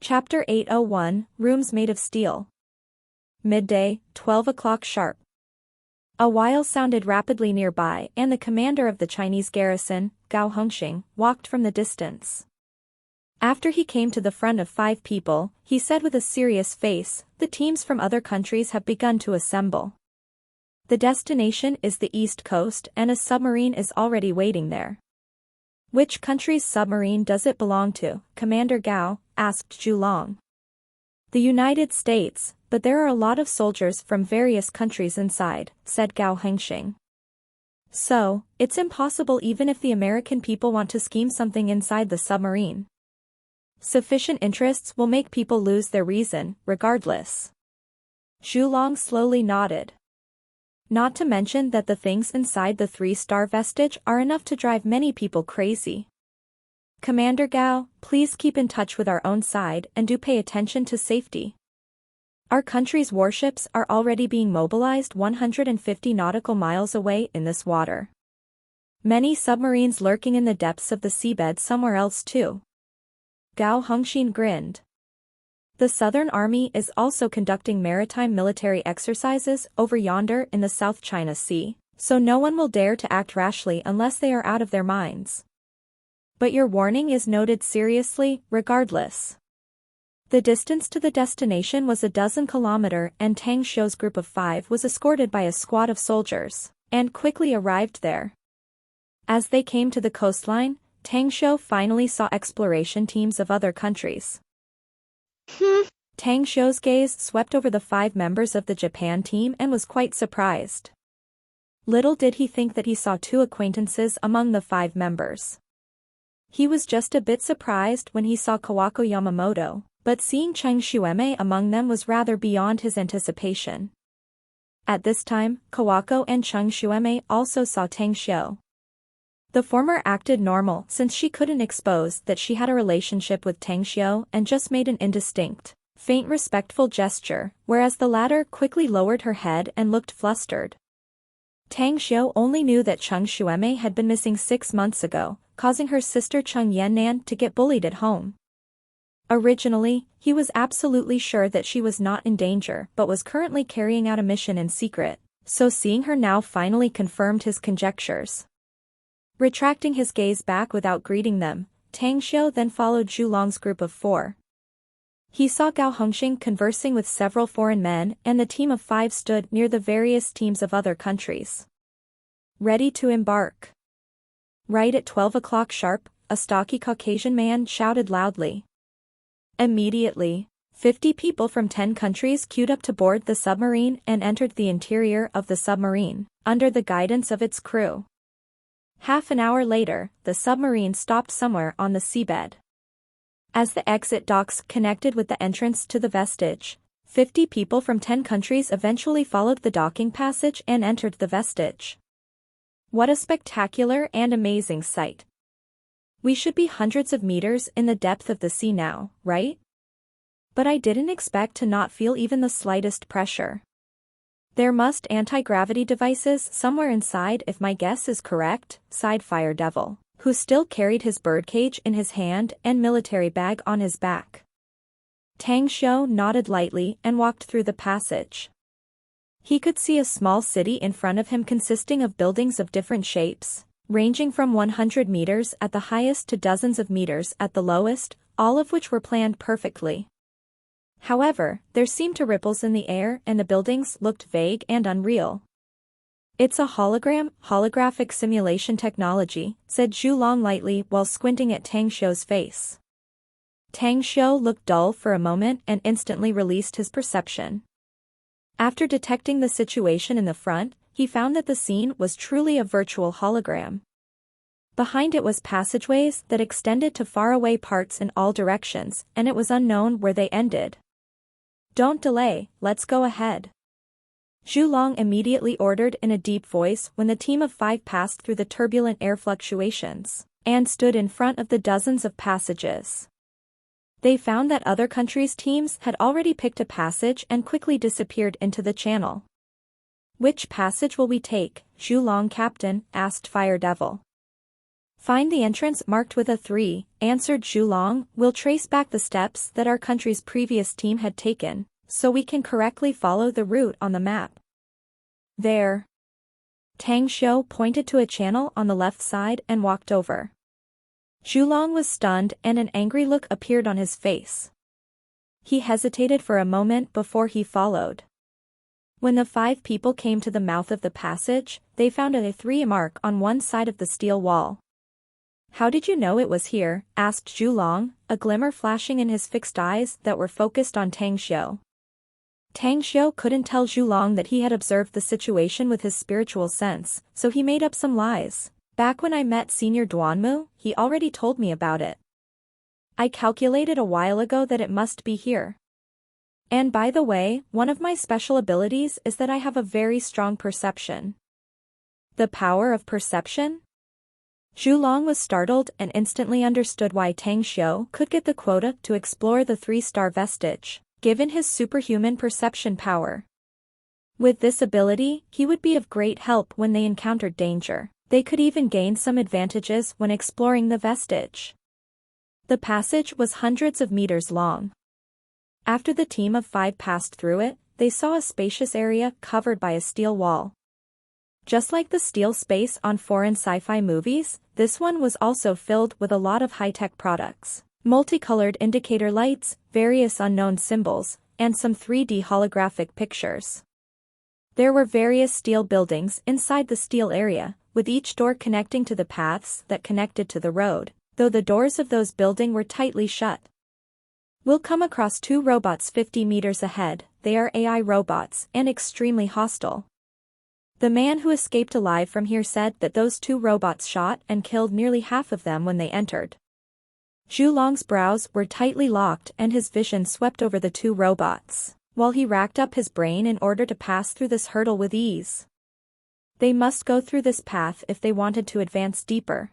Chapter 801, Rooms Made of Steel. Midday, 12 o'clock sharp. A while sounded rapidly nearby and the commander of the Chinese garrison, Gao Hongxing, walked from the distance. After he came to the front of 5 people, he said with a serious face, "The teams from other countries have begun to assemble. The destination is the East Coast and a submarine is already waiting there." "Which country's submarine does it belong to, Commander Gao?" asked Zhu Long. "The United States, but there are a lot of soldiers from various countries inside," said Gao Hongxing. "So, it's impossible even if the American people want to scheme something inside the submarine. Sufficient interests will make people lose their reason, regardless." Zhu Long slowly nodded. "Not to mention that the things inside the 3-star vestige are enough to drive many people crazy. Commander Gao, please keep in touch with our own side and do pay attention to safety. Our country's warships are already being mobilized 150 nautical miles away in this water. Many submarines lurking in the depths of the seabed somewhere else too." Gao Hongxing grinned. "The Southern Army is also conducting maritime military exercises over yonder in the South China Sea, so no one will dare to act rashly unless they are out of their minds. But your warning is noted seriously, regardless." The distance to the destination was 12 kilometers and Tang Xiu's group of 5 was escorted by a squad of soldiers, and quickly arrived there. As they came to the coastline, Tang Xiu finally saw exploration teams of other countries. Tang Xiu's gaze swept over the 5 members of the Japan team and was quite surprised. Little did he think that he saw 2 acquaintances among the 5 members. He was just a bit surprised when he saw Kawako Yamamoto, but seeing Cheng Xueme among them was rather beyond his anticipation. At this time, Kawako and Cheng Xueme also saw Tang Xiu. The former acted normal since she couldn't expose that she had a relationship with Tang Xiu and just made an indistinct, faint respectful gesture, whereas the latter quickly lowered her head and looked flustered. Tang Xiu only knew that Cheng Xueme had been missing 6 months ago, causing her sister Cheng Yannan to get bullied at home. Originally, he was absolutely sure that she was not in danger but was currently carrying out a mission in secret, so seeing her now finally confirmed his conjectures. Retracting his gaze back without greeting them, Tang Xiu then followed Zhu Long's group of 4. He saw Gao Hongxing conversing with several foreign men and the team of 5 stood near the various teams of other countries, ready to embark. Right at 12 o'clock sharp, a stocky Caucasian man shouted loudly. Immediately, 50 people from 10 countries queued up to board the submarine and entered the interior of the submarine, under the guidance of its crew. Half an hour later, the submarine stopped somewhere on the seabed. As the exit docks connected with the entrance to the vestige, 50 people from 10 countries eventually followed the docking passage and entered the vestige. What a spectacular and amazing sight. We should be hundreds of meters in the depth of the sea now, right? But I didn't expect to not feel even the slightest pressure. There must anti-gravity devices somewhere inside if my guess is correct, sighed Fire Devil, who still carried his birdcage in his hand and military bag on his back. Tang Xiu nodded lightly and walked through the passage. He could see a small city in front of him consisting of buildings of different shapes, ranging from 100 meters at the highest to dozens of meters at the lowest, all of which were planned perfectly. However, there seemed to ripples in the air and the buildings looked vague and unreal. "It's a holographic simulation technology," said Zhu Long lightly while squinting at Tang Xiu's face. Tang Xiu looked dull for a moment and instantly released his perception. After detecting the situation in the front, he found that the scene was truly a virtual hologram. Behind it was passageways that extended to faraway parts in all directions, and it was unknown where they ended. "Don't delay, let's go ahead," Zhu Long immediately ordered in a deep voice when the team of 5 passed through the turbulent air fluctuations, and stood in front of the dozens of passages. They found that other countries' teams had already picked a passage and quickly disappeared into the channel. "Which passage will we take, Zhu Long Captain?" asked Fire Devil. Find the entrance marked with a 3, answered Zhulong. We'll trace back the steps that our country's previous team had taken, so we can correctly follow the route on the map. There. Tang Xiu pointed to a channel on the left side and walked over. Zhulong was stunned and an angry look appeared on his face. He hesitated for a moment before he followed. When the 5 people came to the mouth of the passage, they found a 3 mark on one side of the steel wall. How did you know it was here? Asked Zhulong, a glimmer flashing in his fixed eyes that were focused on Tang Xiu. Tang Xiu couldn't tell Zhulong that he had observed the situation with his spiritual sense, so he made up some lies. Back when I met Senior Duanmu, he already told me about it. I calculated a while ago that it must be here. And by the way, one of my special abilities is that I have a very strong perception. The power of perception? Zhulong was startled and instantly understood why Tang Xiu could get the quota to explore the 3-star vestige, given his superhuman perception power. With this ability, he would be of great help when they encountered danger. They could even gain some advantages when exploring the vestige. The passage was hundreds of meters long. After the team of 5 passed through it, they saw a spacious area covered by a steel wall. Just like the steel space on foreign sci-fi movies, this one was also filled with a lot of high-tech products, multicolored indicator lights, various unknown symbols, and some 3D holographic pictures. There were various steel buildings inside the steel area, with each door connecting to the paths that connected to the road, though the doors of those buildings were tightly shut. We'll come across 2 robots 50 meters ahead. They are AI robots and extremely hostile. The man who escaped alive from here said that those 2 robots shot and killed nearly half of them when they entered. Zhulong's brows were tightly locked and his vision swept over the 2 robots, while he racked up his brain in order to pass through this hurdle with ease. They must go through this path if they wanted to advance deeper.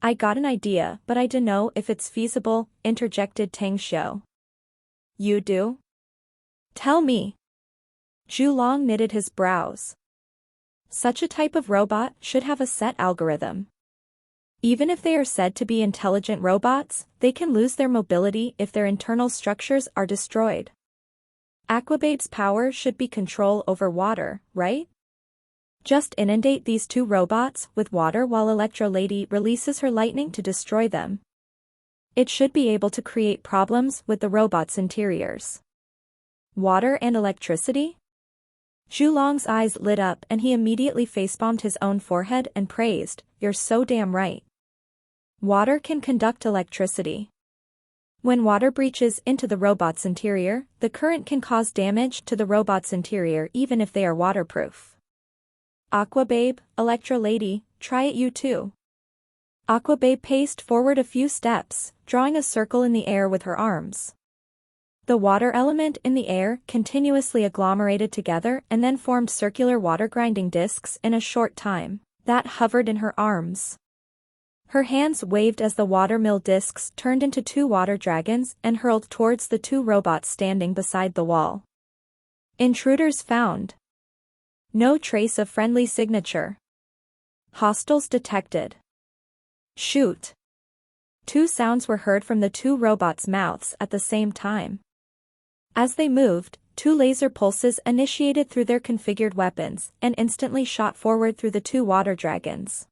I got an idea, but I don't know if it's feasible, interjected Tang Xiu. You do? Tell me. Zhulong knitted his brows. Such a type of robot should have a set algorithm. Even if they are said to be intelligent robots, they can lose their mobility if their internal structures are destroyed. Aquababe's power should be control over water, right? Just inundate these 2 robots with water while Electro Lady releases her lightning to destroy them. It should be able to create problems with the robots' interiors. Water and electricity? Zhulong's eyes lit up and he immediately facepalmed his own forehead and praised, "You're so damn right. Water can conduct electricity. When water breaches into the robot's interior, the current can cause damage to the robot's interior even if they are waterproof. Aquababe, Electro Lady, try it you too." Aquababe paced forward a few steps, drawing a circle in the air with her arms. The water element in the air continuously agglomerated together and then formed circular water grinding discs in a short time, that hovered in her arms. Her hands waved as the watermill discs turned into 2 water dragons and hurled towards the 2 robots standing beside the wall. Intruders found. No trace of friendly signature. Hostiles detected. Shoot. 2 sounds were heard from the 2 robots' mouths at the same time. As they moved, 2 laser pulses initiated through their configured weapons and instantly shot forward through the 2 water dragons.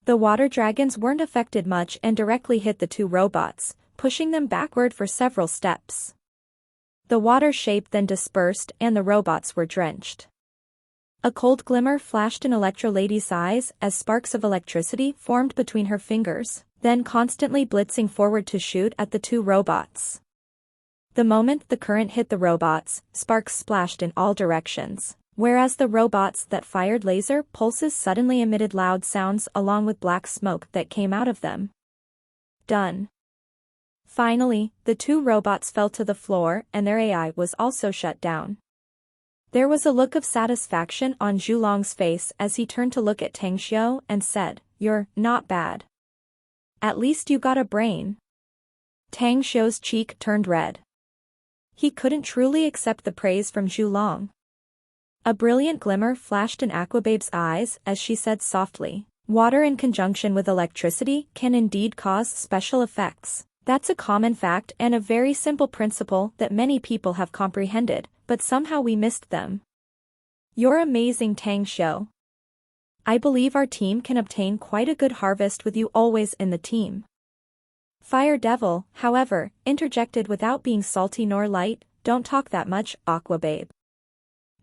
The water dragons weren't affected much and directly hit the 2 robots, pushing them backward for several steps. The water shape then dispersed and the robots were drenched. A cold glimmer flashed in Electro Lady's eyes as sparks of electricity formed between her fingers, then constantly blitzing forward to shoot at the 2 robots. The moment the current hit the robots, sparks splashed in all directions, whereas the robots that fired laser pulses suddenly emitted loud sounds along with black smoke that came out of them. Done. Finally, the 2 robots fell to the floor and their AI was also shut down. There was a look of satisfaction on Zhulong's face as he turned to look at Tang Xiu and said, "You're not bad. At least you got a brain." Tang Xiu's cheek turned red. He couldn't truly accept the praise from Zhulong. A brilliant glimmer flashed in Aquababe's eyes as she said softly, Water in conjunction with electricity can indeed cause special effects. That's a common fact and a very simple principle that many people have comprehended, but somehow we missed them. You're amazing, Tang Xiu. I believe our team can obtain quite a good harvest with you always in the team. Fire Devil, however, interjected without being salty nor light, don't talk that much, Aqua Babe.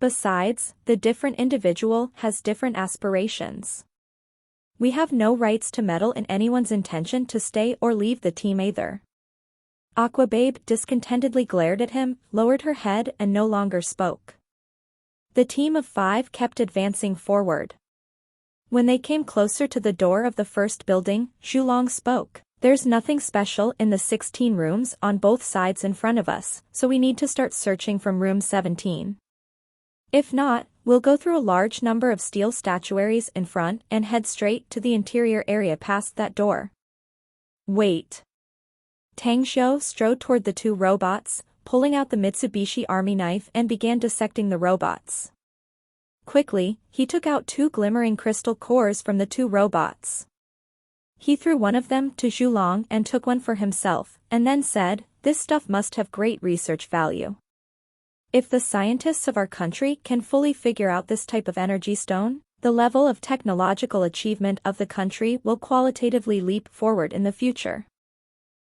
Besides, the different individual has different aspirations. We have no rights to meddle in anyone's intention to stay or leave the team either. Aqua Babe discontentedly glared at him, lowered her head and no longer spoke. The team of 5 kept advancing forward. When they came closer to the door of the first building, Zhulong spoke. There's nothing special in the 16 rooms on both sides in front of us, so we need to start searching from room 17. If not, we'll go through a large number of steel statuaries in front and head straight to the interior area past that door. Wait. Tang Xiu strode toward the 2 robots, pulling out the Mitsubishi Army knife and began dissecting the robots. Quickly, he took out 2 glimmering crystal cores from the 2 robots. He threw one of them to Zhulong and took one for himself, and then said, "This stuff must have great research value. If the scientists of our country can fully figure out this type of energy stone, the level of technological achievement of the country will qualitatively leap forward in the future."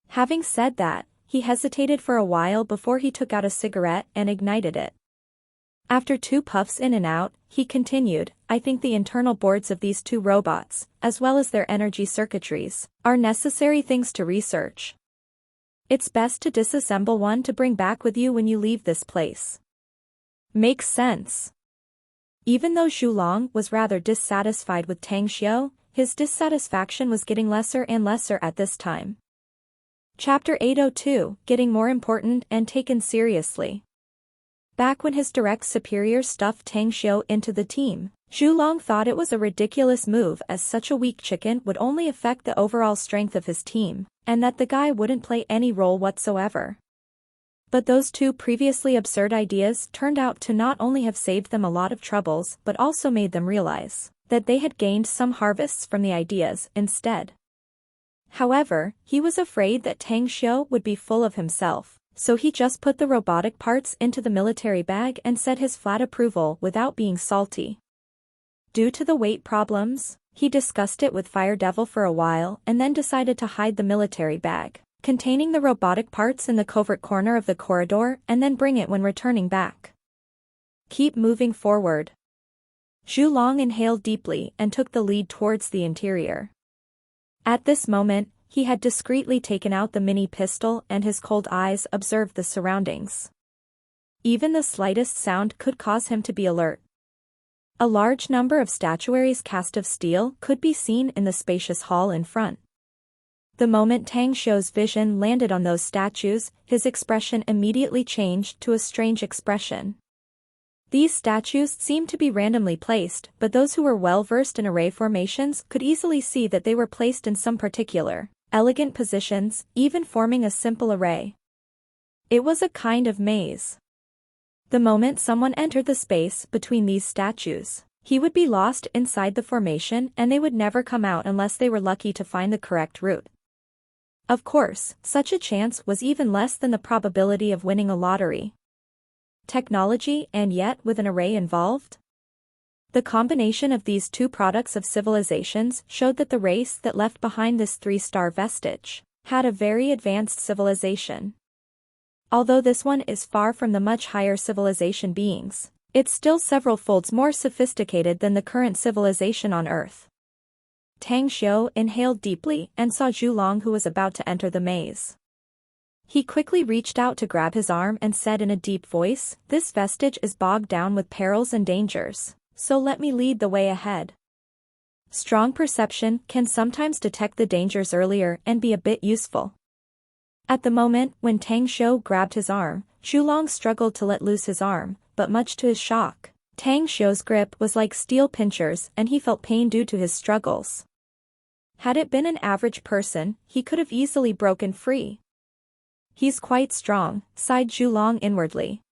Having said that, he hesitated for a while before he took out a cigarette and ignited it. After 2 puffs in and out, he continued, "I think the internal boards of these 2 robots, as well as their energy circuitries, are necessary things to research. It's best to disassemble one to bring back with you when you leave this place." Makes sense. Even though Zhulong was rather dissatisfied with Tang Xiu, his dissatisfaction was getting lesser and lesser at this time. Chapter 802, Getting More Important and Taken Seriously. Back when his direct superior stuffed Tang Xiu into the team, Zhulong thought it was a ridiculous move as such a weak chicken would only affect the overall strength of his team, and that the guy wouldn't play any role whatsoever. But those 2 previously absurd ideas turned out to not only have saved them a lot of troubles but also made them realize that they had gained some harvests from the ideas instead. However, he was afraid that Tang Xiu would be full of himself, so he just put the robotic parts into the military bag and said his flat approval without being salty. Due to the weight problems, he discussed it with Fire Devil for a while and then decided to hide the military bag containing the robotic parts in the covert corner of the corridor and then bring it when returning back. Keep moving forward. Zhulong inhaled deeply and took the lead towards the interior. At this moment, he had discreetly taken out the mini pistol and his cold eyes observed the surroundings. Even the slightest sound could cause him to be alert. A large number of statuaries cast of steel could be seen in the spacious hall in front. The moment Tang Xiu's vision landed on those statues, his expression immediately changed to a strange expression. These statues seemed to be randomly placed, but those who were well versed in array formations could easily see that they were placed in some particular, elegant positions, even forming a simple array. It was a kind of maze. The moment someone entered the space between these statues, he would be lost inside the formation and they would never come out unless they were lucky to find the correct route. Of course, such a chance was even less than the probability of winning a lottery. Technology and yet with an array involved? The combination of these 2 products of civilizations showed that the race that left behind this 3-star vestige had a very advanced civilization. Although this one is far from the much higher civilization beings, it's still several folds more sophisticated than the current civilization on Earth. Tang Xiu inhaled deeply and saw Zhulong who was about to enter the maze. He quickly reached out to grab his arm and said in a deep voice, "This vestige is bogged down with perils and dangers, so let me lead the way ahead." Strong perception can sometimes detect the dangers earlier and be a bit useful. At the moment when Tang Xiu grabbed his arm, Zhulong struggled to let loose his arm, but much to his shock, Tang Xiu's grip was like steel pincers and he felt pain due to his struggles. Had it been an average person, he could have easily broken free. "He's quite strong," sighed Zhulong inwardly.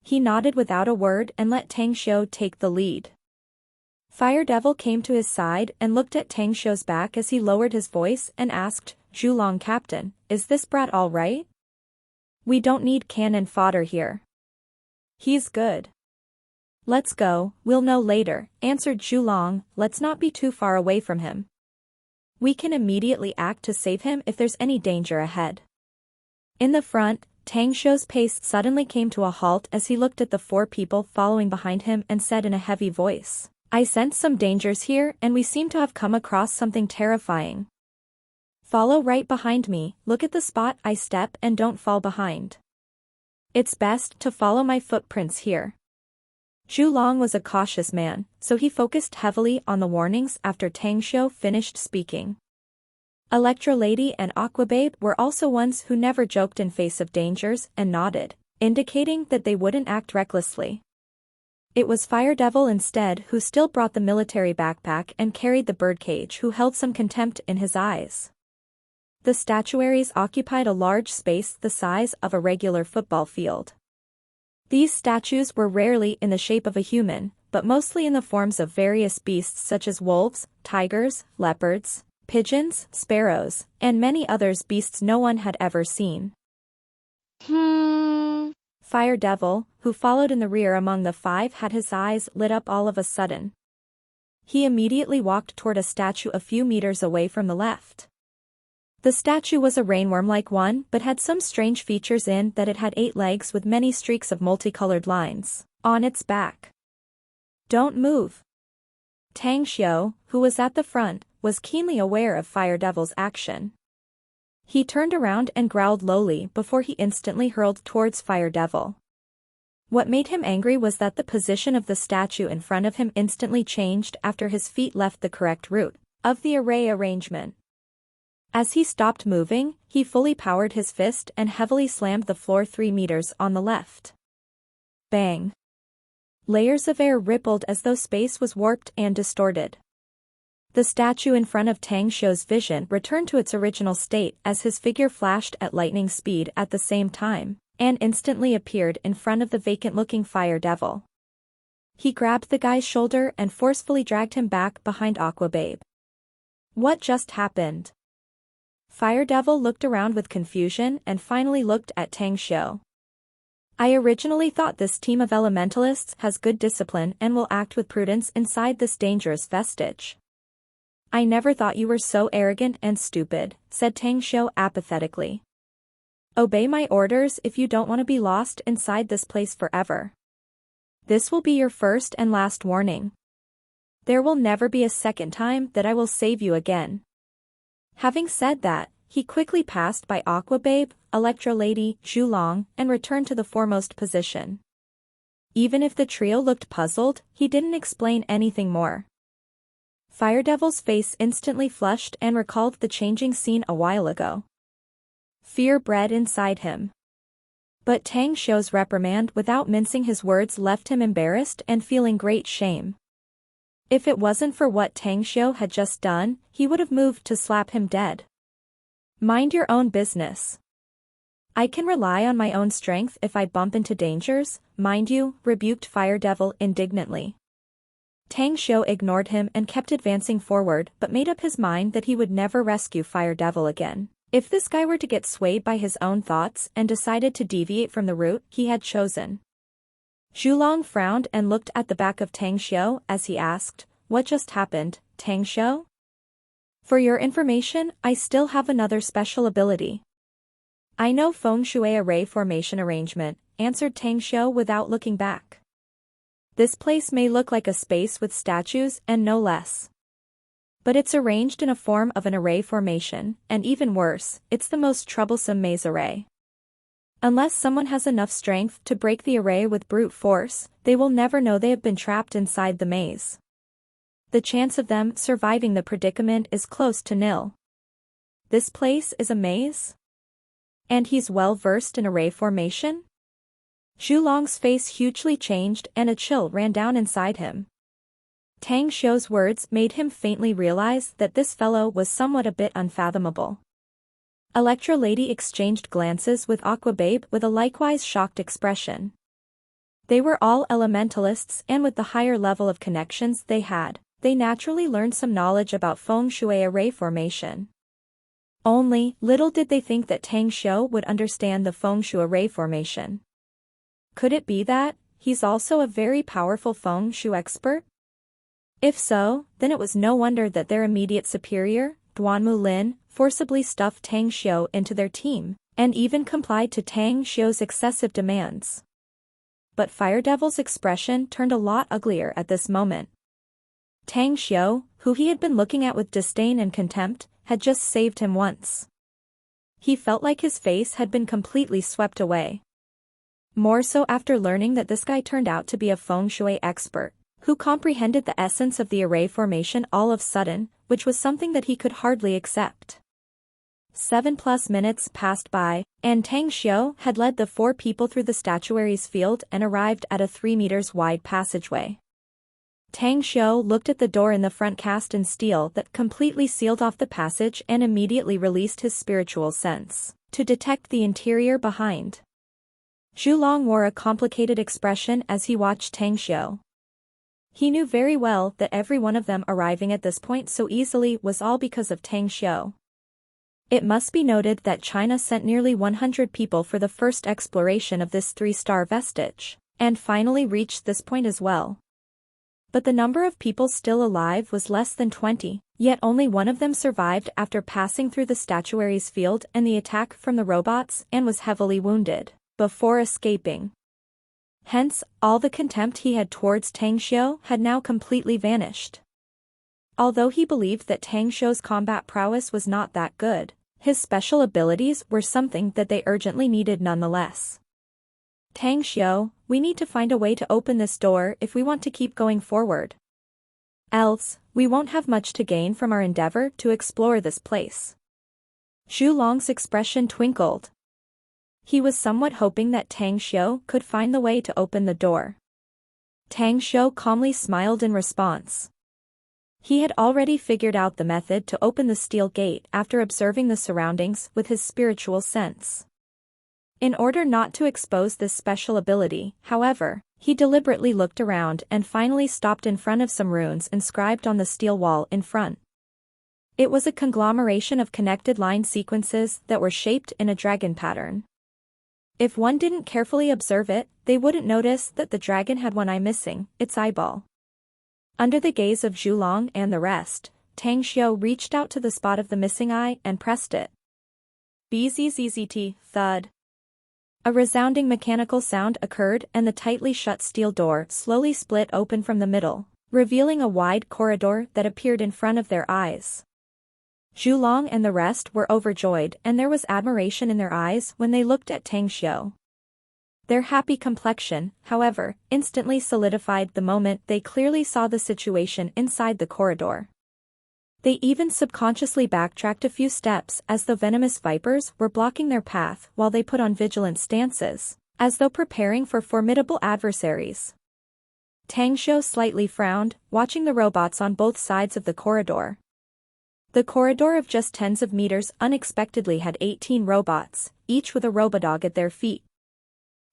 He nodded without a word and let Tang Xiu take the lead. Fire Devil came to his side and looked at Tang Xiu's back as he lowered his voice and asked, "Zhulong Captain, is this brat all right? We don't need cannon fodder here. He's good. Let's go, we'll know later," answered Zhulong. "Let's not be too far away from him. We can immediately act to save him if there's any danger ahead." In the front, Tang Xiu's pace suddenly came to a halt as he looked at the 4 people following behind him and said in a heavy voice, "I sense some dangers here and we seem to have come across something terrifying. Follow right behind me, look at the spot I step and don't fall behind. It's best to follow my footprints here." Zhulong was a cautious man, so he focused heavily on the warnings after Tang Xiu finished speaking. Electro Lady and Aquababe were also ones who never joked in face of dangers and nodded, indicating that they wouldn't act recklessly. It was Fire Devil instead who still brought the military backpack and carried the birdcage, who held some contempt in his eyes. The statuaries occupied a large space the size of a regular football field. These statues were rarely in the shape of a human, but mostly in the forms of various beasts such as wolves, tigers, leopards, pigeons, sparrows, and many others beasts no one had ever seen. Fire Devil, who followed in the rear among the 5, had his eyes lit up all of a sudden. He immediately walked toward a statue a few meters away from the left. The statue was a rainworm-like one but had some strange features in that it had 8 legs with many streaks of multicolored lines on its back. "Don't move." Tang Xiu, who was at the front, was keenly aware of Fire Devil's action. He turned around and growled lowly before he instantly hurled towards Fire Devil. What made him angry was that the position of the statue in front of him instantly changed after his feet left the correct route of the array arrangement. As he stopped moving, he fully powered his fist and heavily slammed the floor 3 meters on the left. Bang! Layers of air rippled as though space was warped and distorted. The statue in front of Tang Xiu's vision returned to its original state as his figure flashed at lightning speed at the same time, and instantly appeared in front of the vacant-looking Fire Devil. He grabbed the guy's shoulder and forcefully dragged him back behind Aquababe. What just happened? Fire Devil looked around with confusion and finally looked at Tang Xiu. "I originally thought this team of elementalists has good discipline and will act with prudence inside this dangerous vestige. I never thought you were so arrogant and stupid," said Tang Xiu apathetically. "Obey my orders if you don't want to be lost inside this place forever. This will be your first and last warning. There will never be a second time that I will save you again." Having said that, he quickly passed by Aquababe, Electro Lady, Zhulong, and returned to the foremost position. Even if the trio looked puzzled, he didn't explain anything more. Fire Devil's face instantly flushed and recalled the changing scene a while ago. Fear bred inside him. But Tang Xiu's reprimand without mincing his words left him embarrassed and feeling great shame. If it wasn't for what Tang Xiu had just done, he would have moved to slap him dead. "Mind your own business. I can rely on my own strength if I bump into dangers, mind you," rebuked Fire Devil indignantly. Tang Xiu ignored him and kept advancing forward but made up his mind that he would never rescue Fire Devil again. If this guy were to get swayed by his own thoughts and decided to deviate from the route he had chosen. Zhulong frowned and looked at the back of Tang Xiu as he asked, "What just happened, Tang Xiu?" "For your information, I still have another special ability. I know Feng Shui array formation arrangement," answered Tang Xiu without looking back. "This place may look like a space with statues and no less. But it's arranged in a form of an array formation, and even worse, it's the most troublesome maze array. Unless someone has enough strength to break the array with brute force, they will never know they have been trapped inside the maze. The chance of them surviving the predicament is close to nil. This place is a maze? And he's well versed in array formation?" Zhulong's face hugely changed and a chill ran down inside him. Tang Xiu's words made him faintly realize that this fellow was somewhat a bit unfathomable. Electro Lady exchanged glances with Aquababe with a likewise shocked expression. They were all elementalists, and with the higher level of connections they had, they naturally learned some knowledge about feng shui array formation. Only, little did they think that Tang Xiu would understand the feng shui array formation. Could it be that he's also a very powerful feng shui expert? If so, then it was no wonder that their immediate superior, Duanmu Lin, forcibly stuffed Tang Xiu into their team, and even complied to Tang Xiu's excessive demands. But Fire Devil's expression turned a lot uglier at this moment. Tang Xiu, who he had been looking at with disdain and contempt, had just saved him once. He felt like his face had been completely swept away. More so after learning that this guy turned out to be a feng shui expert, who comprehended the essence of the array formation all of a sudden, which was something that he could hardly accept. 7+ minutes passed by, and Tang Xiu had led the 4 people through the statuary's field and arrived at a 3 meters wide passageway. Tang Xiu looked at the door in the front cast in steel that completely sealed off the passage and immediately released his spiritual sense to detect the interior behind. Zhu Long wore a complicated expression as he watched Tang Xiu. He knew very well that every one of them arriving at this point so easily was all because of Tang Xiu. It must be noted that China sent nearly 100 people for the first exploration of this 3-star vestige, and finally reached this point as well. But the number of people still alive was less than 20, yet only one of them survived after passing through the statuary's field and the attack from the robots and was heavily wounded, before escaping. Hence, all the contempt he had towards Tang Xiu had now completely vanished. Although he believed that Tang Xiu's combat prowess was not that good, his special abilities were something that they urgently needed nonetheless. Tang Xiu, we need to find a way to open this door if we want to keep going forward. Else, we won't have much to gain from our endeavor to explore this place. Zhu Long's expression twinkled. He was somewhat hoping that Tang Xiu could find the way to open the door. Tang Xiu calmly smiled in response. He had already figured out the method to open the steel gate after observing the surroundings with his spiritual sense. In order not to expose this special ability, however, he deliberately looked around and finally stopped in front of some runes inscribed on the steel wall in front. It was a conglomeration of connected line sequences that were shaped in a dragon pattern. If one didn't carefully observe it, they wouldn't notice that the dragon had one eye missing, its eyeball. Under the gaze of Zhu Long and the rest, Tang Xiu reached out to the spot of the missing eye and pressed it. Bzzzt, thud. A resounding mechanical sound occurred and the tightly shut steel door slowly split open from the middle, revealing a wide corridor that appeared in front of their eyes. Zhu Long and the rest were overjoyed and there was admiration in their eyes when they looked at Tang Xiu. Their happy complexion, however, instantly solidified the moment they clearly saw the situation inside the corridor. They even subconsciously backtracked a few steps as though venomous vipers were blocking their path while they put on vigilant stances, as though preparing for formidable adversaries. Tang Xiu slightly frowned, watching the robots on both sides of the corridor. The corridor of just tens of meters unexpectedly had 18 robots, each with a robodog at their feet.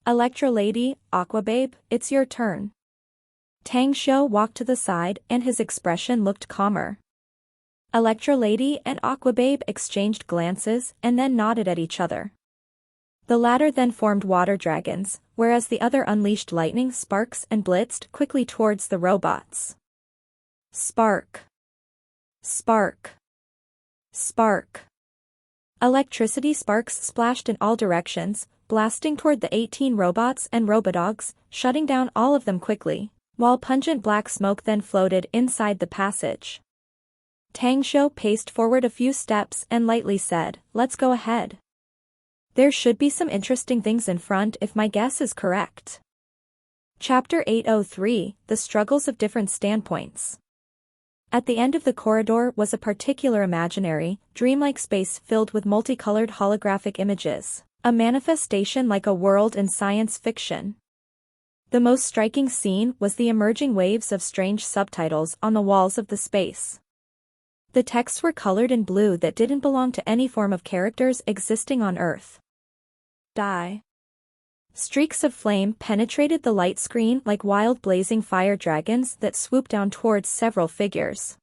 Electro Lady, Aqua Babe, it's your turn. Tang Xiu walked to the side and his expression looked calmer. Electro Lady and Aqua Babe exchanged glances and then nodded at each other. The latter then formed water dragons, whereas the other unleashed lightning sparks and blitzed quickly towards the robots. Spark. Spark. Spark. Electricity sparks splashed in all directions, blasting toward the 18 robots and robodogs, shutting down all of them quickly, while pungent black smoke then floated inside the passage. Tang Xiu paced forward a few steps and lightly said, "Let's go ahead. There should be some interesting things in front if my guess is correct." Chapter 803, The Struggles of Different Standpoints. At the end of the corridor was a particular imaginary, dreamlike space filled with multicolored holographic images, a manifestation like a world in science fiction. The most striking scene was the emerging waves of strange subtitles on the walls of the space. The texts were colored in blue that didn't belong to any form of characters existing on Earth. Die. Streaks of flame penetrated the light screen like wild blazing fire dragons that swooped down towards several figures.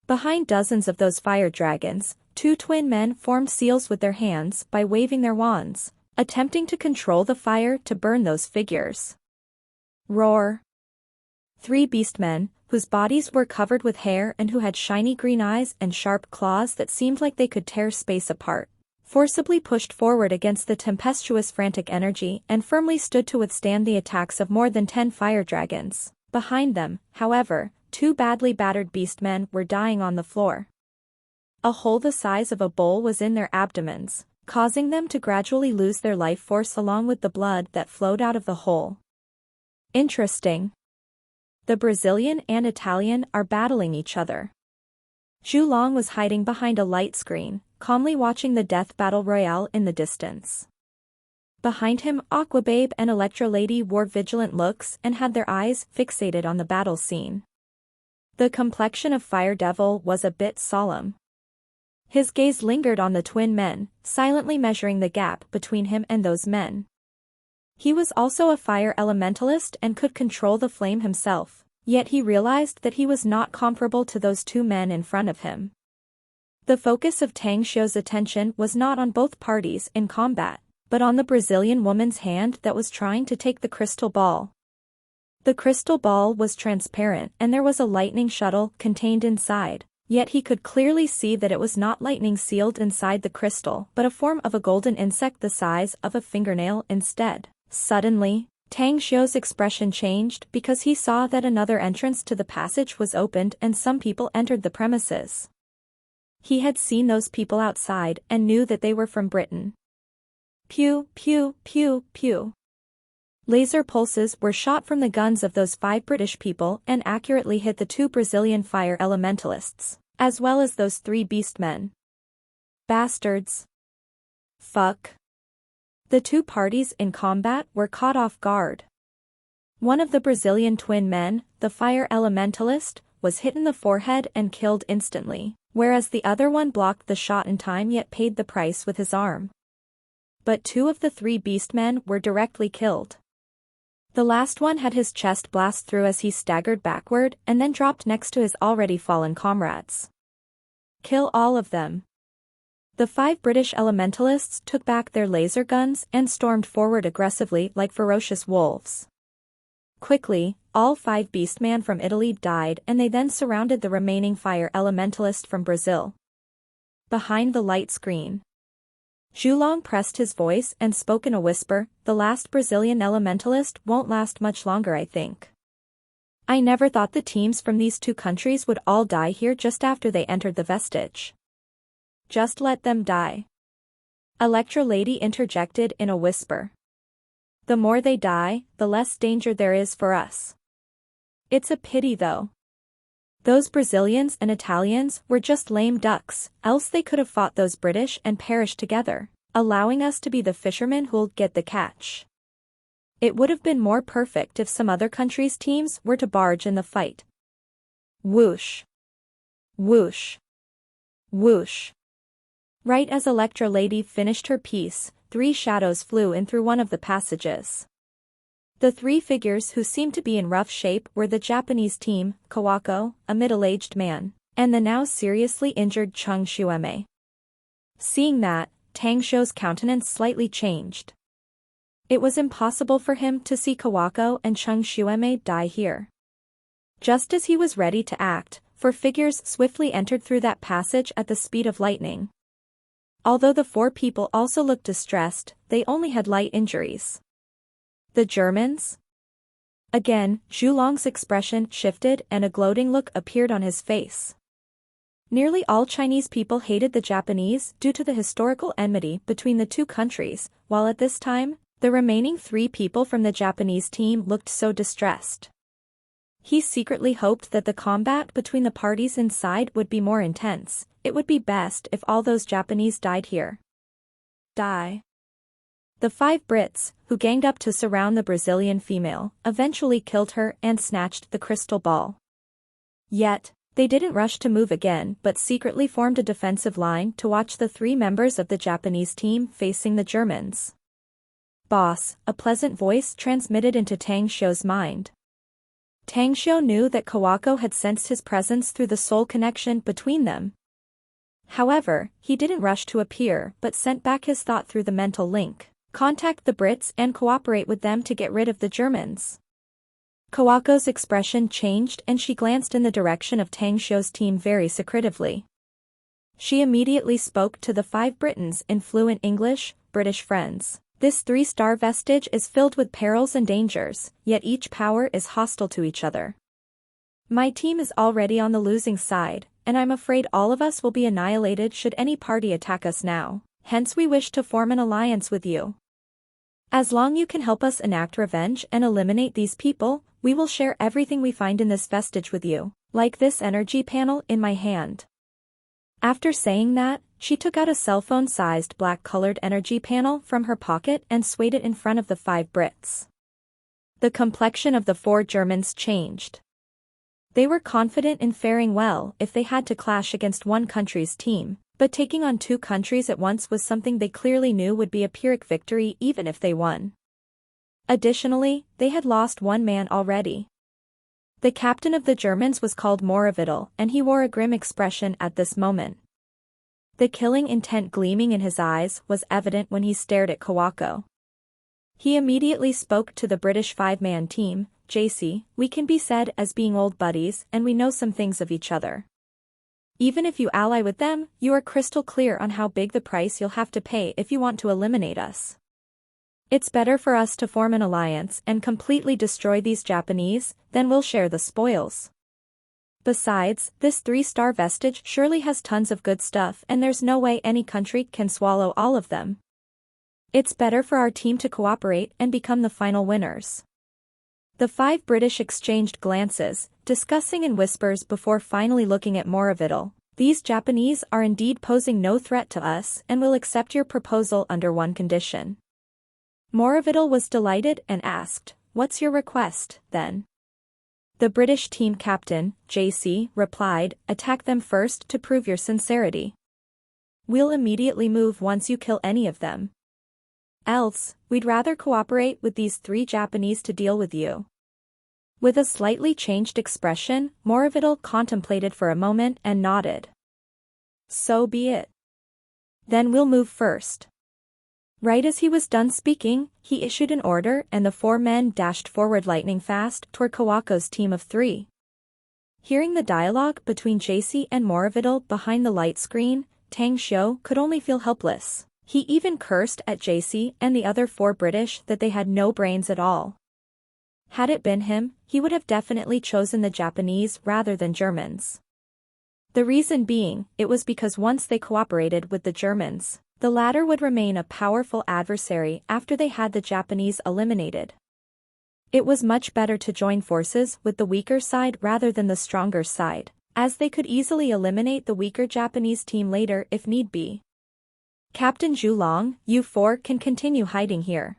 Behind dozens of those fire dragons, two twin men formed seals with their hands by waving their wands, attempting to control the fire to burn those figures. Roar! Three beastmen, whose bodies were covered with hair and who had shiny green eyes and sharp claws that seemed like they could tear space apart, forcibly pushed forward against the tempestuous frantic energy and firmly stood to withstand the attacks of more than 10 fire dragons. Behind them, however, two badly battered beastmen were dying on the floor. A hole the size of a bowl was in their abdomens, causing them to gradually lose their life force along with the blood that flowed out of the hole. Interesting. The Brazilian and Italian are battling each other. Zhu Long was hiding behind a light screen, calmly watching the death battle royale in the distance. Behind him, Aquababe and Electrolady wore vigilant looks and had their eyes fixated on the battle scene. The complexion of Fire Devil was a bit solemn. His gaze lingered on the twin men, silently measuring the gap between him and those men. He was also a fire elementalist and could control the flame himself, yet he realized that he was not comparable to those two men in front of him. The focus of Tang Xiu's attention was not on both parties in combat, but on the Brazilian woman's hand that was trying to take the crystal ball. The crystal ball was transparent and there was a lightning shuttle contained inside, yet he could clearly see that it was not lightning sealed inside the crystal but a form of a golden insect the size of a fingernail instead. Suddenly, Tang Xiu's expression changed because he saw that another entrance to the passage was opened and some people entered the premises. He had seen those people outside and knew that they were from Britain. Pew, pew, pew, pew. Laser pulses were shot from the guns of those 5 British people and accurately hit the 2 Brazilian fire elementalists, as well as those 3 beastmen. Bastards. Fuck. The 2 parties in combat were caught off guard. One of the Brazilian twin men, the fire elementalist, was hit in the forehead and killed instantly, whereas the other one blocked the shot in time yet paid the price with his arm. But 2 of the 3 beastmen were directly killed. The last one had his chest blast through as he staggered backward and then dropped next to his already fallen comrades. Kill all of them. The 5 British elementalists took back their laser guns and stormed forward aggressively like ferocious wolves. Quickly, all 5 beastmen from Italy died and they then surrounded the remaining fire elementalist from Brazil. Behind the light screen, Zhu Long pressed his voice and spoke in a whisper, "The last Brazilian elementalist won't last much longer, I think. I never thought the teams from these 2 countries would all die here just after they entered the vestige. Just let them die." Electrolady interjected in a whisper. "The more they die, the less danger there is for us. It's a pity though. Those Brazilians and Italians were just lame ducks, else they could have fought those British and perished together, allowing us to be the fishermen who'll get the catch. It would have been more perfect if some other country's teams were to barge in the fight." Whoosh. Whoosh. Whoosh. Right as Electrolady finished her piece, 3 shadows flew in through one of the passages. The 3 figures who seemed to be in rough shape were the Japanese team, Kawako, a middle-aged man, and the now seriously injured Chung Xueme. Seeing that, Tang Xiu's countenance slightly changed. It was impossible for him to see Kawako and Chung Xueme die here. Just as he was ready to act, 4 figures swiftly entered through that passage at the speed of lightning. Although the 4 people also looked distressed, they only had light injuries. The Germans? Again, Zhu Long's expression shifted and a gloating look appeared on his face. Nearly all Chinese people hated the Japanese due to the historical enmity between the 2 countries, while at this time, the remaining 3 people from the Japanese team looked so distressed. He secretly hoped that the combat between the parties inside would be more intense. It would be best if all those Japanese died here. Die. The 5 Brits, who ganged up to surround the Brazilian female, eventually killed her and snatched the crystal ball. Yet, they didn't rush to move again but secretly formed a defensive line to watch the 3 members of the Japanese team facing the Germans. Boss, a pleasant voice transmitted into Tang Xiu's mind. Tang Xiu knew that Kawako had sensed his presence through the soul connection between them. However, he didn't rush to appear but sent back his thought through the mental link. Contact the Brits and cooperate with them to get rid of the Germans. Kawako's expression changed and she glanced in the direction of Tang Xiu's team very secretively. She immediately spoke to the 5 Britons in fluent English, British friends. This 3-star vestige is filled with perils and dangers, yet each power is hostile to each other. My team is already on the losing side, and I'm afraid all of us will be annihilated should any party attack us now. Hence we wish to form an alliance with you. As long as you can help us enact revenge and eliminate these people, we will share everything we find in this vestige with you, like this energy panel in my hand. After saying that, she took out a cell phone-sized black-colored energy panel from her pocket and swayed it in front of the 5 Brits. The complexion of the 4 Germans changed. They were confident in faring well if they had to clash against one country's team, but taking on 2 countries at once was something they clearly knew would be a Pyrrhic victory even if they won. Additionally, they had lost 1 man already. The captain of the Germans was called Moravidal, and he wore a grim expression at this moment. The killing intent gleaming in his eyes was evident when he stared at Kawako. He immediately spoke to the British 5-man team. JC, we can be said as being old buddies and we know some things of each other. Even if you ally with them, you are crystal clear on how big the price you'll have to pay if you want to eliminate us. It's better for us to form an alliance and completely destroy these Japanese, then we'll share the spoils. Besides, this 3-star vestige surely has tons of good stuff and there's no way any country can swallow all of them. It's better for our team to cooperate and become the final winners. The 5 British exchanged glances, discussing in whispers before finally looking at Moravidal. These Japanese are indeed posing no threat to us and will accept your proposal under one condition. Moravidal was delighted and asked, "What's your request, then?" The British team captain, JC, replied, "Attack them first to prove your sincerity. We'll immediately move once you kill any of them. Else, we'd rather cooperate with these 3 Japanese to deal with you." With a slightly changed expression, Moravidal contemplated for a moment and nodded. "So be it. Then we'll move first." Right as he was done speaking, he issued an order and the 4 men dashed forward lightning fast toward Kawako's team of 3. Hearing the dialogue between JC and Moravidal behind the light screen, Tang Xiu could only feel helpless. He even cursed at JC and the other 4 British that they had no brains at all. Had it been him, he would have definitely chosen the Japanese rather than Germans. The reason being, it was because once they cooperated with the Germans, the latter would remain a powerful adversary after they had the Japanese eliminated. It was much better to join forces with the weaker side rather than the stronger side, as they could easily eliminate the weaker Japanese team later if need be. "Captain Zhulong, you 4 can continue hiding here.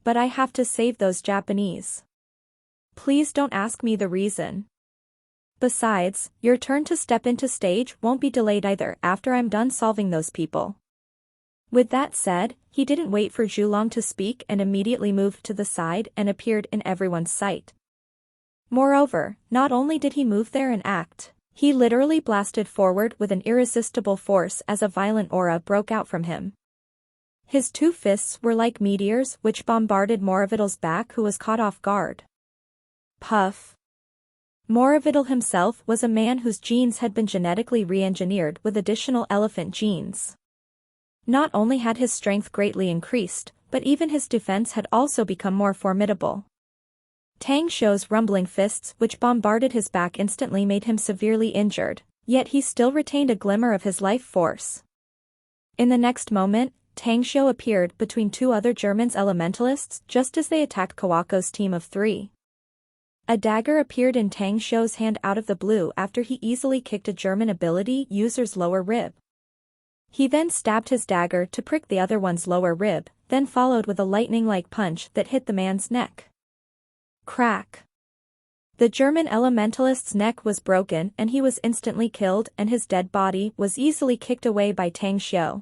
But I have to save those Japanese. Please don't ask me the reason. Besides, your turn to step into stage won't be delayed either after I'm done solving those people." With that said, he didn't wait for Zhulong to speak and immediately moved to the side and appeared in everyone's sight. Moreover, not only did he move there and act, he literally blasted forward with an irresistible force as a violent aura broke out from him. His 2 fists were like meteors which bombarded Moravidal's back, who was caught off guard. Puff. Moravidal himself was a man whose genes had been genetically re-engineered with additional elephant genes. Not only had his strength greatly increased, but even his defense had also become more formidable. Tang Xiu's rumbling fists which bombarded his back instantly made him severely injured, yet he still retained a glimmer of his life force. In the next moment, Tang Xiu appeared between 2 other Germans elementalists just as they attacked Kawako's team of 3. A dagger appeared in Tang Xiu's hand out of the blue after he easily kicked a German ability user's lower rib. He then stabbed his dagger to prick the other one's lower rib, then followed with a lightning-like punch that hit the man's neck. Crack. The German elementalist's neck was broken and he was instantly killed, and his dead body was easily kicked away by Tang Xiu.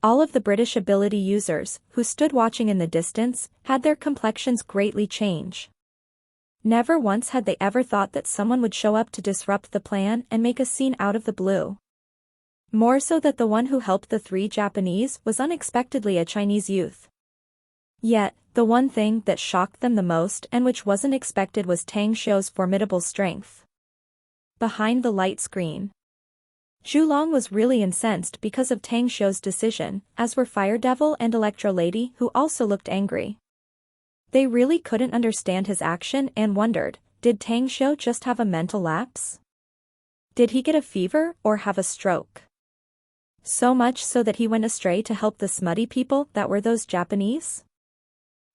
All of the British ability users, who stood watching in the distance, had their complexions greatly change. Never once had they ever thought that someone would show up to disrupt the plan and make a scene out of the blue. More so that the one who helped the 3 Japanese was unexpectedly a Chinese youth. Yet, the one thing that shocked them the most and which wasn't expected was Tang Xiu's formidable strength. Behind the light screen, Zhu Long was really incensed because of Tang Xiu's decision, as were Fire Devil and Electro Lady, who also looked angry. They really couldn't understand his action and wondered, did Tang Xiu just have a mental lapse? Did he get a fever or have a stroke? So much so that he went astray to help the smutty people that were those Japanese?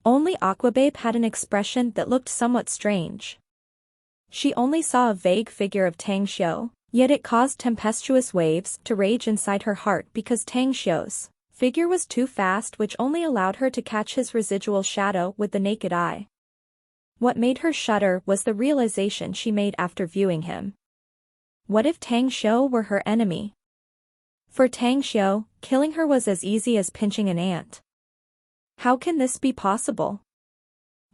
Only Aquababe had an expression that looked somewhat strange. She only saw a vague figure of Tang Xiu, yet it caused tempestuous waves to rage inside her heart because Tang Xiu's figure was too fast, which only allowed her to catch his residual shadow with the naked eye. What made her shudder was the realization she made after viewing him. What if Tang Xiu were her enemy? For Tang Xiu, killing her was as easy as pinching an ant. How can this be possible?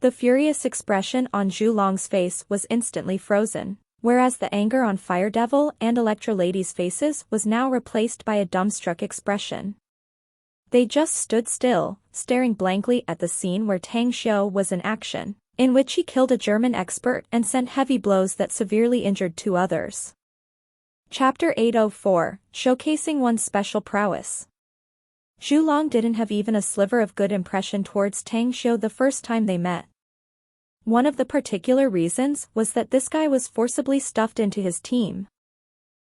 The furious expression on Zhu Long's face was instantly frozen, whereas the anger on Fire Devil and Electro Lady's faces was now replaced by a dumbstruck expression. They just stood still, staring blankly at the scene where Tang Xiu was in action, in which he killed a German expert and sent heavy blows that severely injured 2 others. Chapter 804, Showcasing One's Special Prowess. Zhu Long didn't have even a sliver of good impression towards Tang Xiu the first time they met. One of the particular reasons was that this guy was forcibly stuffed into his team.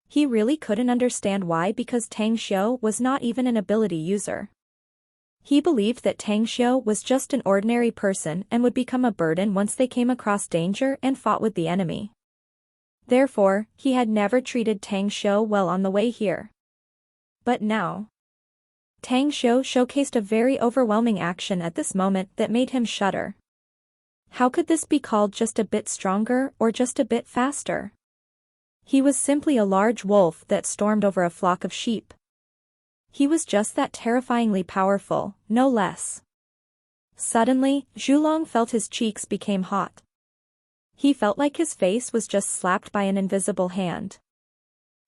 He really couldn't understand why, because Tang Xiu was not even an ability user. He believed that Tang Xiu was just an ordinary person and would become a burden once they came across danger and fought with the enemy. Therefore, he had never treated Tang Xiu well on the way here. But now, Tang Xiu showcased a very overwhelming action at this moment that made him shudder. How could this be called just a bit stronger or just a bit faster? He was simply a large wolf that stormed over a flock of sheep. He was just that terrifyingly powerful, no less. Suddenly, Zhu Long felt his cheeks became hot. He felt like his face was just slapped by an invisible hand.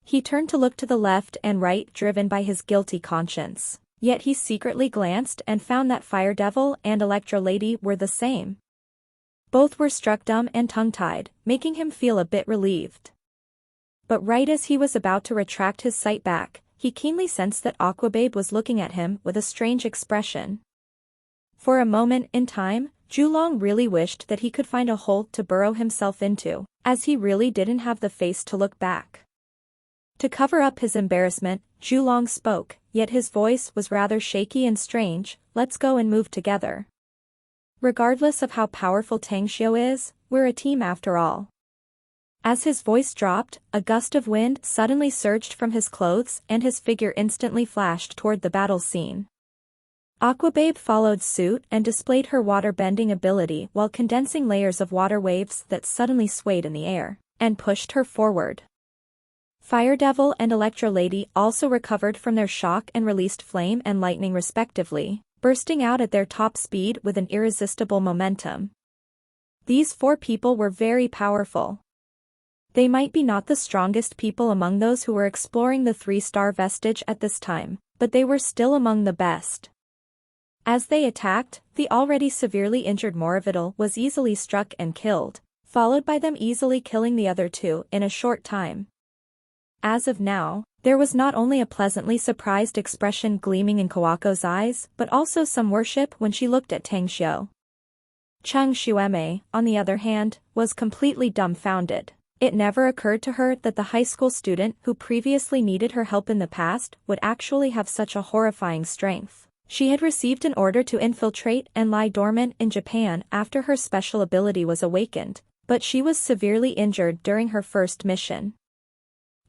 He turned to look to the left and right, driven by his guilty conscience, yet he secretly glanced and found that Fire Devil and Electro Lady were the same. Both were struck dumb and tongue-tied, making him feel a bit relieved. But right as he was about to retract his sight back, he keenly sensed that Aquababe was looking at him with a strange expression. For a moment in time, Zhu Long really wished that he could find a hole to burrow himself into, as he really didn't have the face to look back. To cover up his embarrassment, Zhu Long spoke, yet his voice was rather shaky and strange, "Let's go and move together. Regardless of how powerful Tang Xiu is, we're a team after all." As his voice dropped, a gust of wind suddenly surged from his clothes and his figure instantly flashed toward the battle scene. Aquababe followed suit and displayed her water-bending ability while condensing layers of water waves that suddenly swayed in the air and pushed her forward. Fire Devil and Electro Lady also recovered from their shock and released flame and lightning respectively, bursting out at their top speed with an irresistible momentum. These 4 people were very powerful. They might be not the strongest people among those who were exploring the 3-star vestige at this time, but they were still among the best. As they attacked, the already severely injured Morvital was easily struck and killed, followed by them easily killing the other 2 in a short time. As of now, there was not only a pleasantly surprised expression gleaming in Kawako's eyes, but also some worship when she looked at Tang Xiu. Cheng Xueme, on the other hand, was completely dumbfounded. It never occurred to her that the high school student who previously needed her help in the past would actually have such a horrifying strength. She had received an order to infiltrate and lie dormant in Japan after her special ability was awakened, but she was severely injured during her first mission.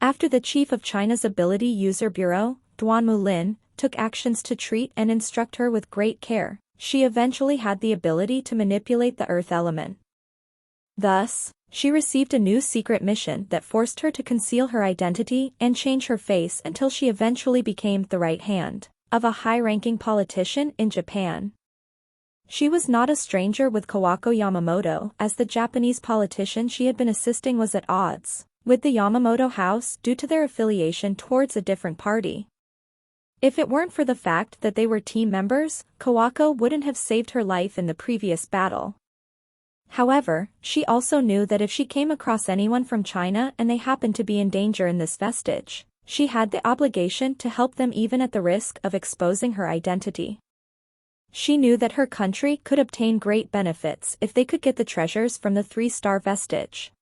After the chief of China's Ability User Bureau, Duan Mulin, took actions to treat and instruct her with great care, she eventually had the ability to manipulate the earth element. Thus, she received a new secret mission that forced her to conceal her identity and change her face until she eventually became the right hand of a high-ranking politician in Japan. She was not a stranger with Kawako Yamamoto, as the Japanese politician she had been assisting was at odds with the Yamamoto house due to their affiliation towards a different party. If it weren't for the fact that they were team members, Kawako wouldn't have saved her life in the previous battle. However, she also knew that if she came across anyone from China and they happened to be in danger in this vestige, she had the obligation to help them even at the risk of exposing her identity. She knew that her country could obtain great benefits if they could get the treasures from the 3-star vestige.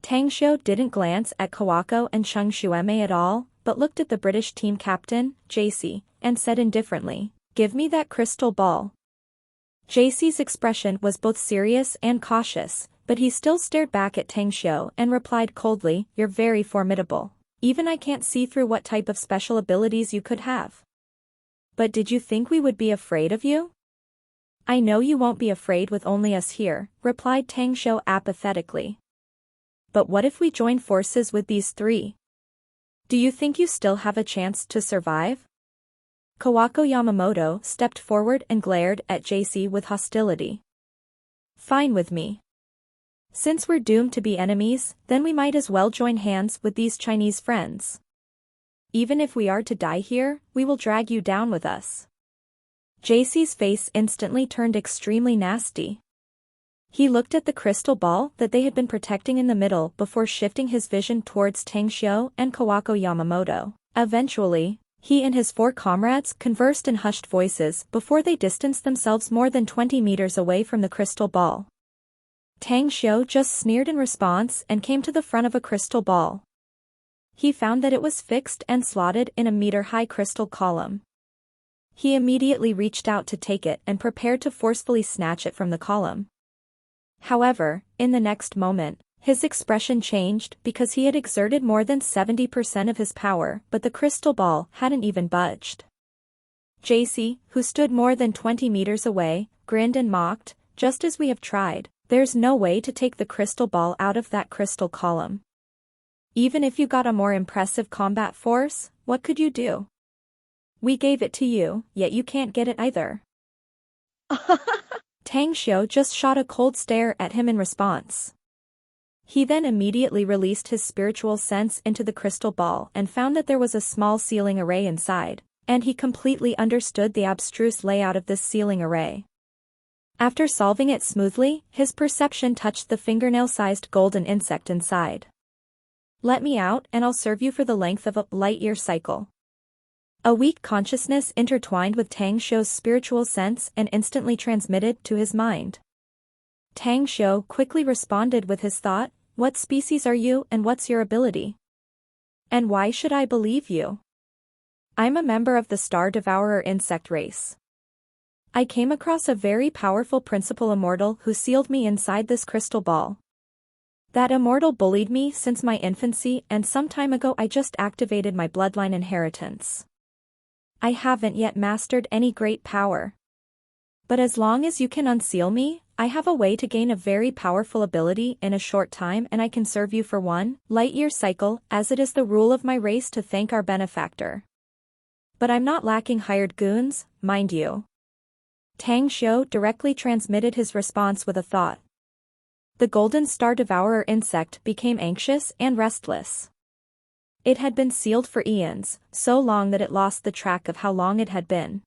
Tang Xiu didn't glance at Kawako and Cheng Shueme at all, but looked at the British team captain, JC, and said indifferently, "Give me that crystal ball." JC's expression was both serious and cautious, but he still stared back at Tang Xiu and replied coldly, "You're very formidable. Even I can't see through what type of special abilities you could have. But did you think we would be afraid of you?" "I know you won't be afraid with only us here," replied Tang Xiu apathetically. "But what if we join forces with these 3? Do you think you still have a chance to survive?" Kawako Yamamoto stepped forward and glared at JC with hostility. "Fine with me. Since we're doomed to be enemies, then we might as well join hands with these Chinese friends. Even if we are to die here, we will drag you down with us." JC's face instantly turned extremely nasty. He looked at the crystal ball that they had been protecting in the middle before shifting his vision towards Tang Xiu and Kawako Yamamoto. Eventually, he and his 4 comrades conversed in hushed voices before they distanced themselves more than 20 meters away from the crystal ball. Tang Xiu just sneered in response and came to the front of a crystal ball. He found that it was fixed and slotted in a meter-high crystal column. He immediately reached out to take it and prepared to forcefully snatch it from the column. However, in the next moment, his expression changed because he had exerted more than 70% of his power, but the crystal ball hadn't even budged. JC, who stood more than 20 meters away, grinned and mocked, "Just as we have tried, there's no way to take the crystal ball out of that crystal column. Even if you got a more impressive combat force, what could you do? We gave it to you, yet you can't get it either." Tang Xiu just shot a cold stare at him in response. He then immediately released his spiritual sense into the crystal ball and found that there was a small sealing array inside, and he completely understood the abstruse layout of this sealing array. After solving it smoothly, his perception touched the fingernail-sized golden insect inside. "Let me out and I'll serve you for the length of a light-year cycle." A weak consciousness intertwined with Tang Xiu's spiritual sense and instantly transmitted to his mind. Tang Xiu quickly responded with his thought, "What species are you and what's your ability? And why should I believe you?" "I'm a member of the Star Devourer insect race. I came across a very powerful principal immortal who sealed me inside this crystal ball. That immortal bullied me since my infancy, and some time ago I just activated my bloodline inheritance. I haven't yet mastered any great power. But as long as you can unseal me, I have a way to gain a very powerful ability in a short time, and I can serve you for 1 light-year cycle, as it is the rule of my race to thank our benefactor. But I'm not lacking hired goons, mind you." Tang Xiu directly transmitted his response with a thought. The golden star devourer insect became anxious and restless. It had been sealed for eons, so long that it lost the track of how long it had been.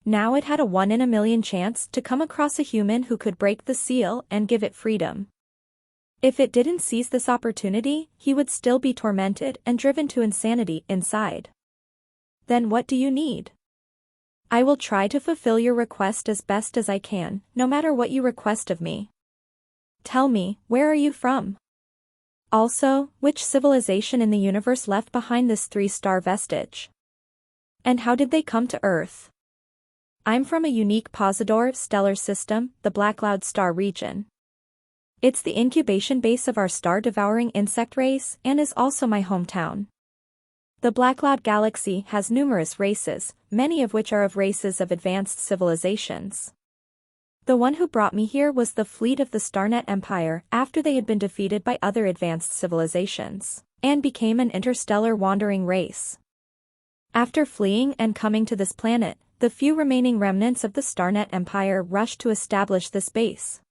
Now it had a 1 in a million chance to come across a human who could break the seal and give it freedom. If it didn't seize this opportunity, he would still be tormented and driven to insanity inside. "Then what do you need?" "I will try to fulfill your request as best as I can, no matter what you request of me. Tell me, where are you from? Also, which civilization in the universe left behind this 3-star vestige? And how did they come to Earth?" "I'm from a unique Posidor stellar system, the Black Cloud Star region. It's the incubation base of our star-devouring insect race and is also my hometown. The Black Cloud Galaxy has numerous races, many of which are of races of advanced civilizations. The one who brought me here was the fleet of the Starnet Empire after they had been defeated by other advanced civilizations, and became an interstellar wandering race. After fleeing and coming to this planet, the few remaining remnants of the Starnet Empire rushed to establish this base.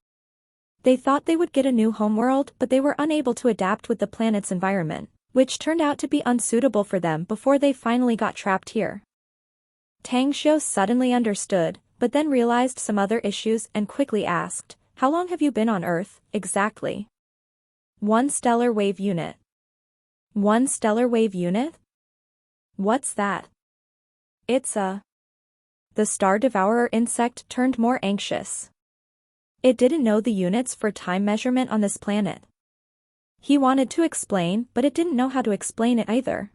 They thought they would get a new homeworld, but they were unable to adapt with the planet's environment, which turned out to be unsuitable for them before they finally got trapped here. Tang Xiu suddenly understood, but then realized some other issues and quickly asked, "How long have you been on Earth, exactly?" 1 stellar wave unit. 1 stellar wave unit? What's that? It's a... The Star Devourer insect turned more anxious. It didn't know the units for time measurement on this planet. He wanted to explain, but it didn't know how to explain it either.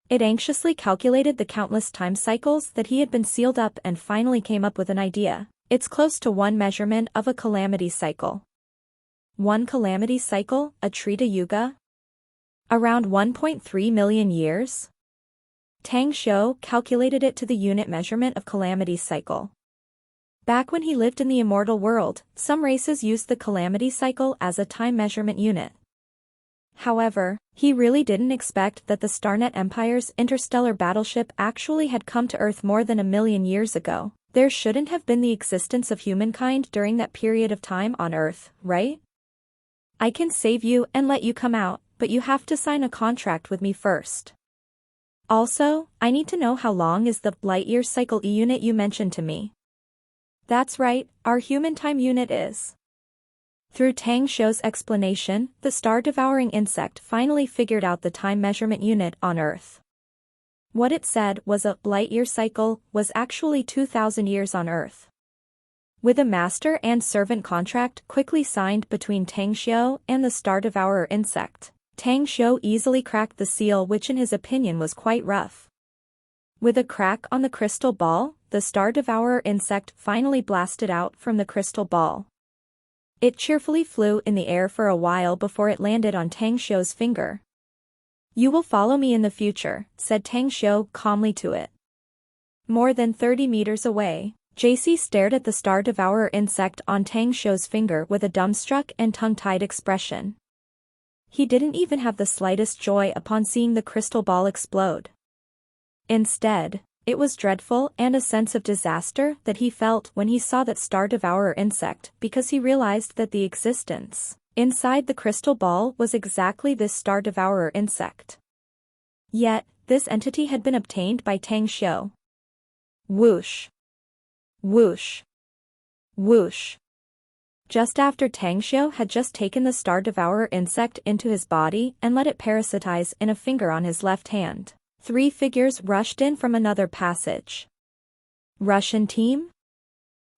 It anxiously calculated the countless time cycles that he had been sealed up and finally came up with an idea. It's close to 1 measurement of a calamity cycle. 1 calamity cycle, a Trita Yuga? Around 1.3 million years? Tang Xiu calculated it to the unit measurement of calamity cycle. Back when he lived in the Immortal world, some races used the calamity cycle as a time measurement unit. However, he really didn't expect that the Starnet Empire's interstellar battleship actually had come to Earth more than 1 million years ago. There shouldn't have been the existence of humankind during that period of time on Earth, right? I can save you and let you come out, but you have to sign a contract with me first. Also, I need to know how long is the light-year cycle E unit you mentioned to me. That's right, our human time unit is. Through Tang Xiu's explanation, the star-devouring insect finally figured out the time measurement unit on Earth. What it said was a light-year cycle was actually 2,000 years on Earth. With a master and servant contract quickly signed between Tang Xiu and the star-devourer insect, Tang Xiu easily cracked the seal, which in his opinion was quite rough. With a crack on the crystal ball, the star-devourer insect finally blasted out from the crystal ball. It cheerfully flew in the air for a while before it landed on Tang Xiu's finger. "You will follow me in the future," said Tang Xiu calmly to it. More than 30 meters away, JC stared at the star-devourer insect on Tang Xiu's finger with a dumbstruck and tongue-tied expression. He didn't even have the slightest joy upon seeing the crystal ball explode. Instead, it was dreadful and a sense of disaster that he felt when he saw that star-devourer insect, because he realized that the existence inside the crystal ball was exactly this star-devourer insect. Yet, this entity had been obtained by Tang Xiu. Whoosh. Whoosh. Whoosh. Just after Tang Xiu had just taken the star-devourer insect into his body and let it parasitize in a finger on his left hand, 3 figures rushed in from another passage. Russian team?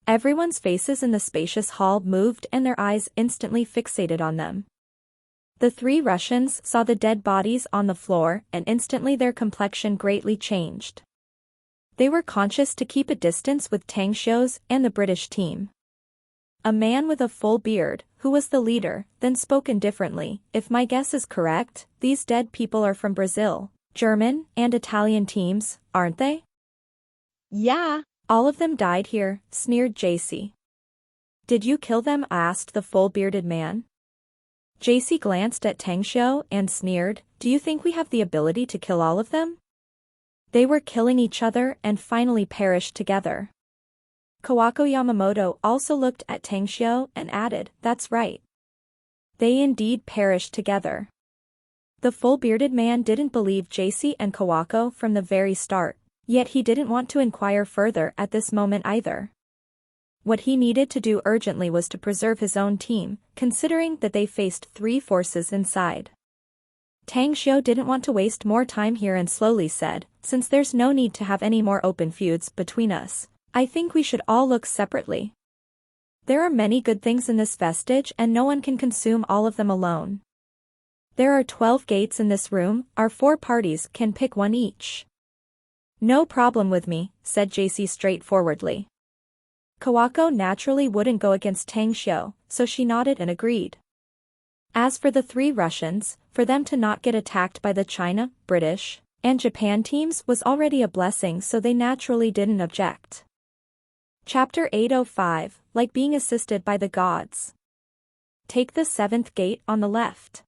Everyone's faces in the spacious hall moved and their eyes instantly fixated on them. The 3 Russians saw the dead bodies on the floor and instantly their complexion greatly changed. They were conscious to keep a distance with Tang Xiu's and the British team. A man with a full beard, who was the leader, then spoke indifferently, "If my guess is correct, these dead people are from Brazil, German, and Italian teams, aren't they?" "Yeah. All of them died here," sneered JC. "Did you kill them?" asked the full-bearded man. JC glanced at Tang Xiu and sneered, "Do you think we have the ability to kill all of them?" They were killing each other and finally perished together. Kawako Yamamoto also looked at Tang Xiu and added, "That's right. They indeed perished together." The full-bearded man didn't believe JC and Kawako from the very start, yet he didn't want to inquire further at this moment either. What he needed to do urgently was to preserve his own team, considering that they faced 3 forces inside. Tang Xiu didn't want to waste more time here and slowly said, "Since there's no need to have any more open feuds between us, I think we should all look separately. There are many good things in this vestige and no one can consume all of them alone. There are 12 gates in this room, our 4 parties can pick one each." "No problem with me," said JC straightforwardly. Kawako naturally wouldn't go against Tang Xiu, so she nodded and agreed. As for the 3 Russians, for them to not get attacked by the China, British, and Japan teams was already a blessing, so they naturally didn't object. Chapter 805, like being assisted by the gods. Take the 7th gate on the left.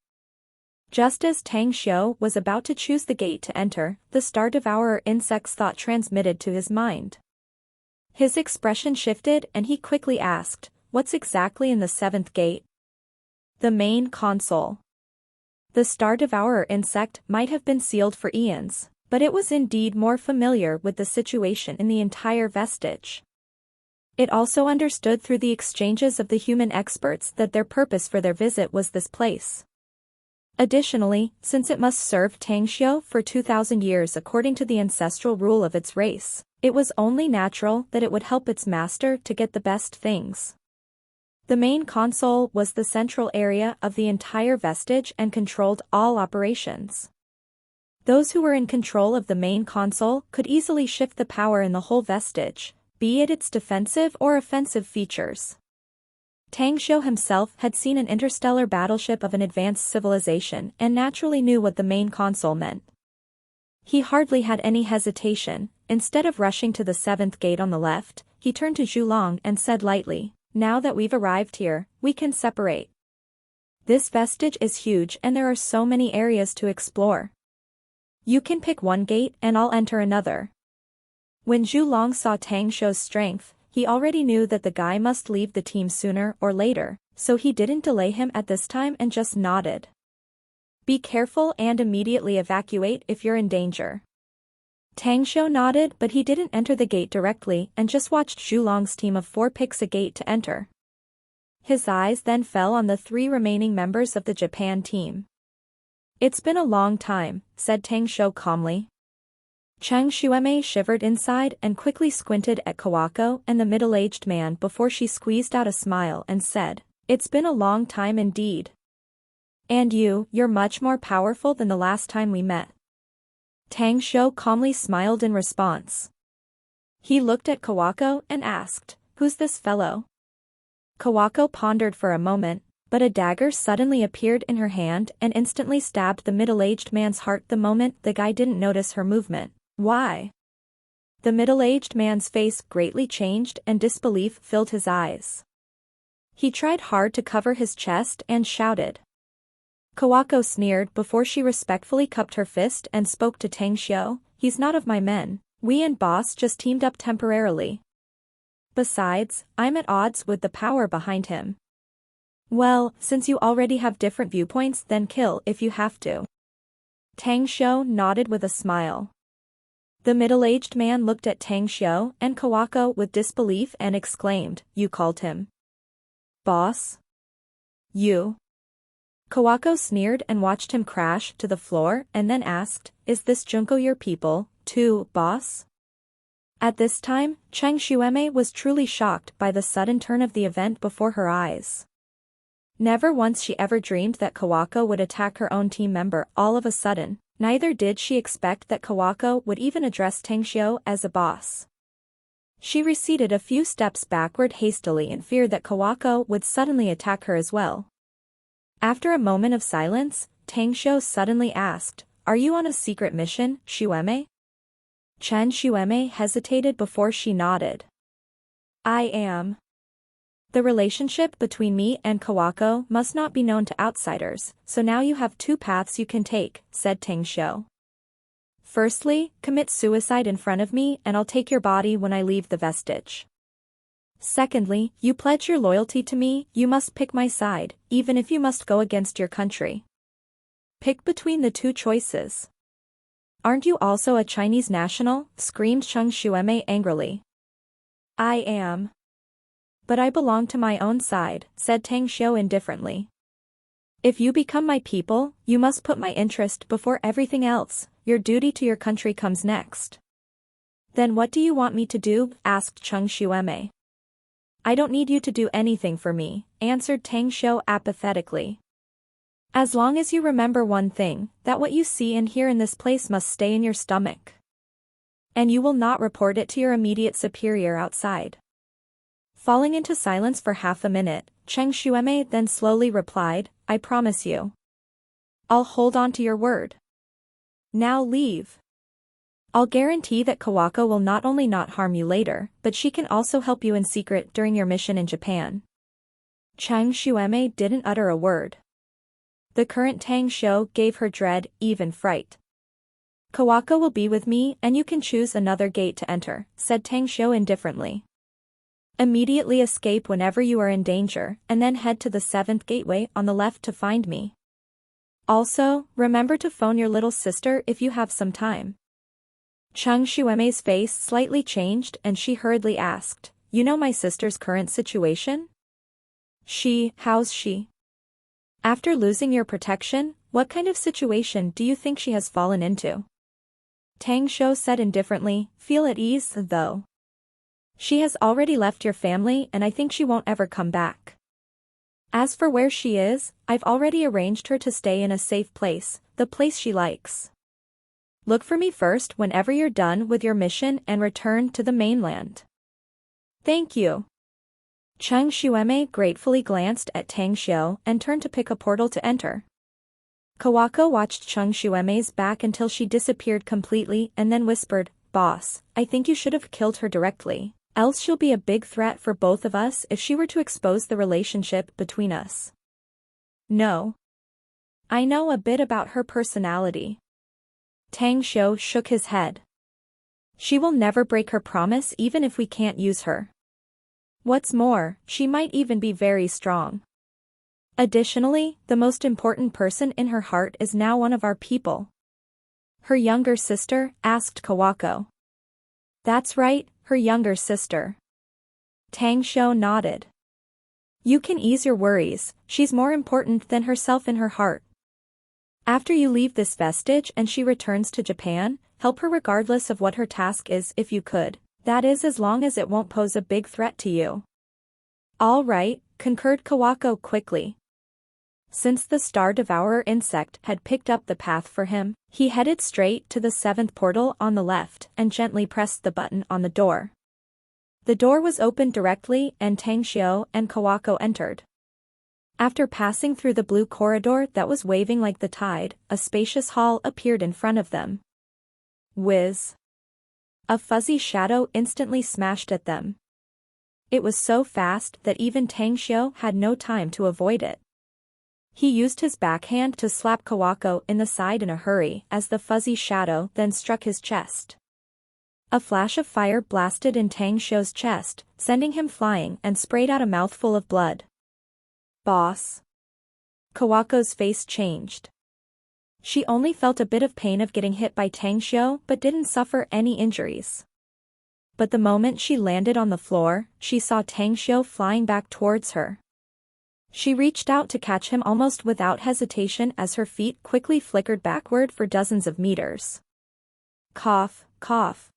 Just as Tang Xiu was about to choose the gate to enter, the star devourer insect's thought transmitted to his mind. His expression shifted and he quickly asked, "What's exactly in the seventh gate?" "The main console." The star devourer insect might have been sealed for eons, but it was indeed more familiar with the situation in the entire vestige. It also understood through the exchanges of the human experts that their purpose for their visit was this place. Additionally, since it must serve Tangxiu for 2,000 years according to the ancestral rule of its race, it was only natural that it would help its master to get the best things. The main console was the central area of the entire vestige and controlled all operations. Those who were in control of the main console could easily shift the power in the whole vestige, be it its defensive or offensive features. Tang Xiu himself had seen an interstellar battleship of an advanced civilization and naturally knew what the main console meant. He hardly had any hesitation. Instead of rushing to the seventh gate on the left, he turned to Zhulong and said lightly, "Now that we've arrived here, we can separate. This vestige is huge and there are so many areas to explore. You can pick one gate and I'll enter another." When Zhulong saw Tang Xiu's strength, he already knew that the guy must leave the team sooner or later, so he didn't delay him at this time and just nodded. "Be careful and immediately evacuate if you're in danger." Tang Xiu nodded, but he didn't enter the gate directly and just watched Zhulong's team of 4 picks a gate to enter. His eyes then fell on the 3 remaining members of the Japan team. "It's been a long time," said Tang Xiu calmly. Cheng Xuemei shivered inside and quickly squinted at Kawako and the middle-aged man before she squeezed out a smile and said, "It's been a long time indeed. And you're much more powerful than the last time we met." Tang Xiu calmly smiled in response. He looked at Kawako and asked, "Who's this fellow?" Kawako pondered for a moment, but a dagger suddenly appeared in her hand and instantly stabbed the middle-aged man's heart the moment the guy didn't notice her movement. "Why?" The middle-aged man's face greatly changed and disbelief filled his eyes. He tried hard to cover his chest and shouted. Kawako sneered before she respectfully cupped her fist and spoke to Tang Xiu, "He's not of my men. We and boss just teamed up temporarily. Besides, I'm at odds with the power behind him." "Well, since you already have different viewpoints, then kill if you have to." Tang Xiu nodded with a smile. The middle-aged man looked at Tang Xiu and Kawako with disbelief and exclaimed, "You called him boss? You?" Kawako sneered and watched him crash to the floor and then asked, "Is this Junko your people, too, boss?" At this time, Cheng Xuemei was truly shocked by the sudden turn of the event before her eyes. Never once she ever dreamed that Kawako would attack her own team member all of a sudden, neither did she expect that Kawako would even address Tang Xiu as a boss. She receded a few steps backward hastily in fear that Kawako would suddenly attack her as well. After a moment of silence, Tang Xiu suddenly asked, "Are you on a secret mission, Xuemei?" Chen Xuemei hesitated before she nodded. "I am. The relationship between me and Kawako must not be known to outsiders, so now you have 2 paths you can take," said Tang Xiu. "Firstly, commit suicide in front of me and I'll take your body when I leave the vestige. Secondly, you pledge your loyalty to me, you must pick my side, even if you must go against your country. Pick between the 2 choices." "Aren't you also a Chinese national?" screamed Cheng Xuemei angrily. "I am. But I belong to my own side," said Tang Xiu indifferently. "If you become my people, you must put my interest before everything else, your duty to your country comes next." "Then what do you want me to do?" asked Cheng Xuemei. "I don't need you to do anything for me," answered Tang Xiu apathetically. "As long as you remember one thing, that what you see and hear in this place must stay in your stomach. And you will not report it to your immediate superior outside." Falling into silence for half a minute, Cheng Xuemei then slowly replied, "I promise you. I'll hold on to your word. Now leave. I'll guarantee that Kawako will not only not harm you later, but she can also help you in secret during your mission in Japan." Cheng Xuemei didn't utter a word. The current Tang Xiu gave her dread, even fright. Kawako will be with me and you can choose another gate to enter, said Tang Xiu indifferently. Immediately escape whenever you are in danger, and then head to the 7th gateway on the left to find me. Also, remember to phone your little sister if you have some time. Cheng Xuemei's face slightly changed and she hurriedly asked, "You know my sister's current situation?" How's she? After losing your protection, what kind of situation do you think she has fallen into? Tang Xiu said indifferently, feel at ease, though. She has already left your family and I think she won't ever come back. As for where she is, I've already arranged her to stay in a safe place, the place she likes. Look for me first whenever you're done with your mission and return to the mainland. Thank you. Cheng Xuemei gratefully glanced at Tang Xiu and turned to pick a portal to enter. Kawako watched Cheng Xuemei's back until she disappeared completely and then whispered, "Boss, I think you should have killed her directly, else she'll be a big threat for both of us if she were to expose the relationship between us." No. I know a bit about her personality. Tang Xiu shook his head. She will never break her promise even if we can't use her. What's more, she might even be very strong. Additionally, the most important person in her heart is now one of our people. Her younger sister, asked Kawako. That's right, her younger sister. Tang Xiu nodded. You can ease your worries, she's more important than herself in her heart. After you leave this vestige and she returns to Japan, help her regardless of what her task is if you could, that is as long as it won't pose a big threat to you. All right, concurred Kawako quickly. Since the Star Devourer insect had picked up the path for him, he headed straight to the 7th portal on the left and gently pressed the button on the door. The door was opened directly and Tang Xiu and Kawako entered. After passing through the blue corridor that was waving like the tide, a spacious hall appeared in front of them. Whiz! A fuzzy shadow instantly smashed at them. It was so fast that even Tang Xiu had no time to avoid it. He used his backhand to slap Kawako in the side in a hurry as the fuzzy shadow then struck his chest. A flash of fire blasted in Tang Xiu's chest, sending him flying and sprayed out a mouthful of blood. Boss. Kawako's face changed. She only felt a bit of pain of getting hit by Tang Xiu but didn't suffer any injuries. But the moment she landed on the floor, she saw Tang Xiu flying back towards her. She reached out to catch him almost without hesitation as her feet quickly flickered backward for dozens of meters. Cough, cough.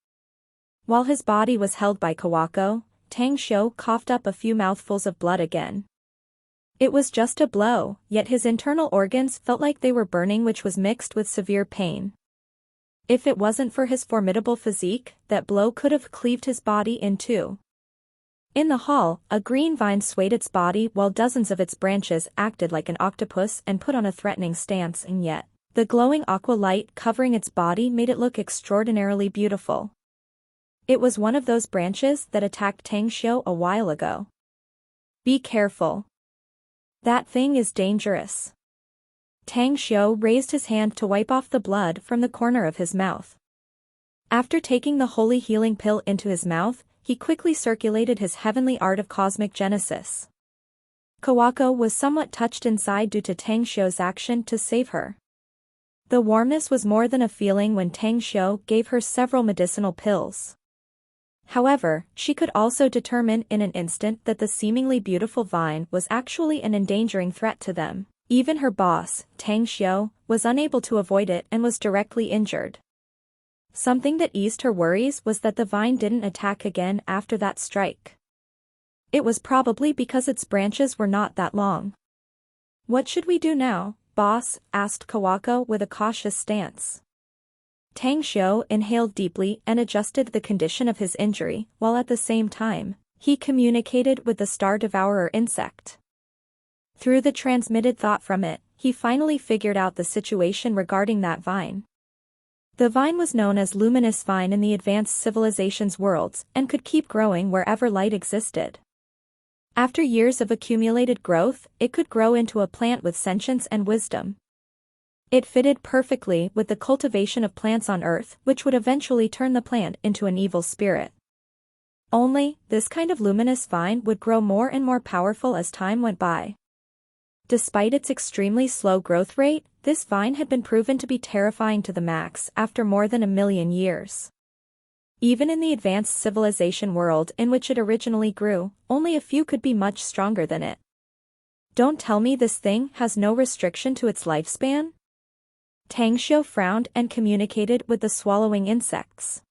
While his body was held by Kawako, Tang Xiu coughed up a few mouthfuls of blood again. It was just a blow, yet his internal organs felt like they were burning, which was mixed with severe pain. If it wasn't for his formidable physique, that blow could have cleaved his body in two. In the hall, a green vine swayed its body while dozens of its branches acted like an octopus and put on a threatening stance, and yet, the glowing aqua light covering its body made it look extraordinarily beautiful. It was one of those branches that attacked Tang Xiu a while ago. Be careful. That thing is dangerous. Tang Xiu raised his hand to wipe off the blood from the corner of his mouth. After taking the holy healing pill into his mouth, he quickly circulated his heavenly art of cosmic genesis. Kawako was somewhat touched inside due to Tang Xiu's action to save her. The warmness was more than a feeling when Tang Xiu gave her several medicinal pills. However, she could also determine in an instant that the seemingly beautiful vine was actually an endangering threat to them. Even her boss, Tang Xiu, was unable to avoid it and was directly injured. Something that eased her worries was that the vine didn't attack again after that strike. It was probably because its branches were not that long. What should we do now, boss? Asked Kawako with a cautious stance. Tang Xiu inhaled deeply and adjusted the condition of his injury, while at the same time, he communicated with the Star Devourer insect. Through the transmitted thought from it, he finally figured out the situation regarding that vine. The vine was known as Luminous Vine in the advanced civilization's worlds and could keep growing wherever light existed. After years of accumulated growth, it could grow into a plant with sentience and wisdom. It fitted perfectly with the cultivation of plants on Earth, which would eventually turn the plant into an evil spirit. Only, this kind of luminous vine would grow more and more powerful as time went by. Despite its extremely slow growth rate, this vine had been proven to be terrifying to the max after more than 1,000,000 years. Even in the advanced civilization world in which it originally grew, only a few could be much stronger than it. Don't tell me this thing has no restriction to its lifespan? Tang Xiu frowned and communicated with the swallowing insects.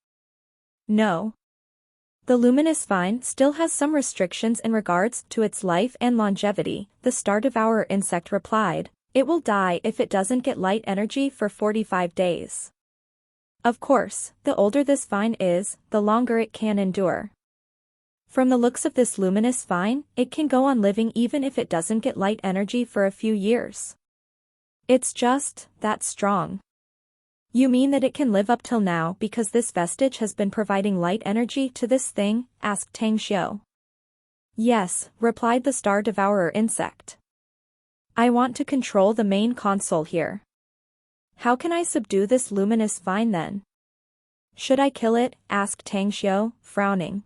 No. The luminous vine still has some restrictions in regards to its life and longevity, the star devourer insect replied. It will die if it doesn't get light energy for 45 days. Of course, the older this vine is, the longer it can endure. From the looks of this luminous vine, it can go on living even if it doesn't get light energy for a few years. It's just that strong. You mean that it can live up till now because this vestige has been providing light energy to this thing? Asked Tang Xiu. Yes, replied the star devourer insect. I want to control the main console here. How can I subdue this luminous vine then? Should I kill it? Asked Tang Xiu, frowning.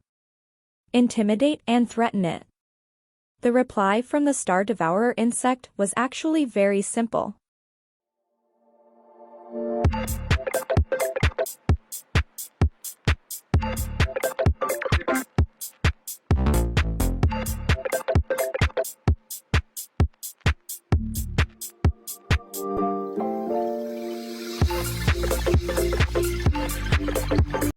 Intimidate and threaten it. The reply from the star devourer insect was actually very simple.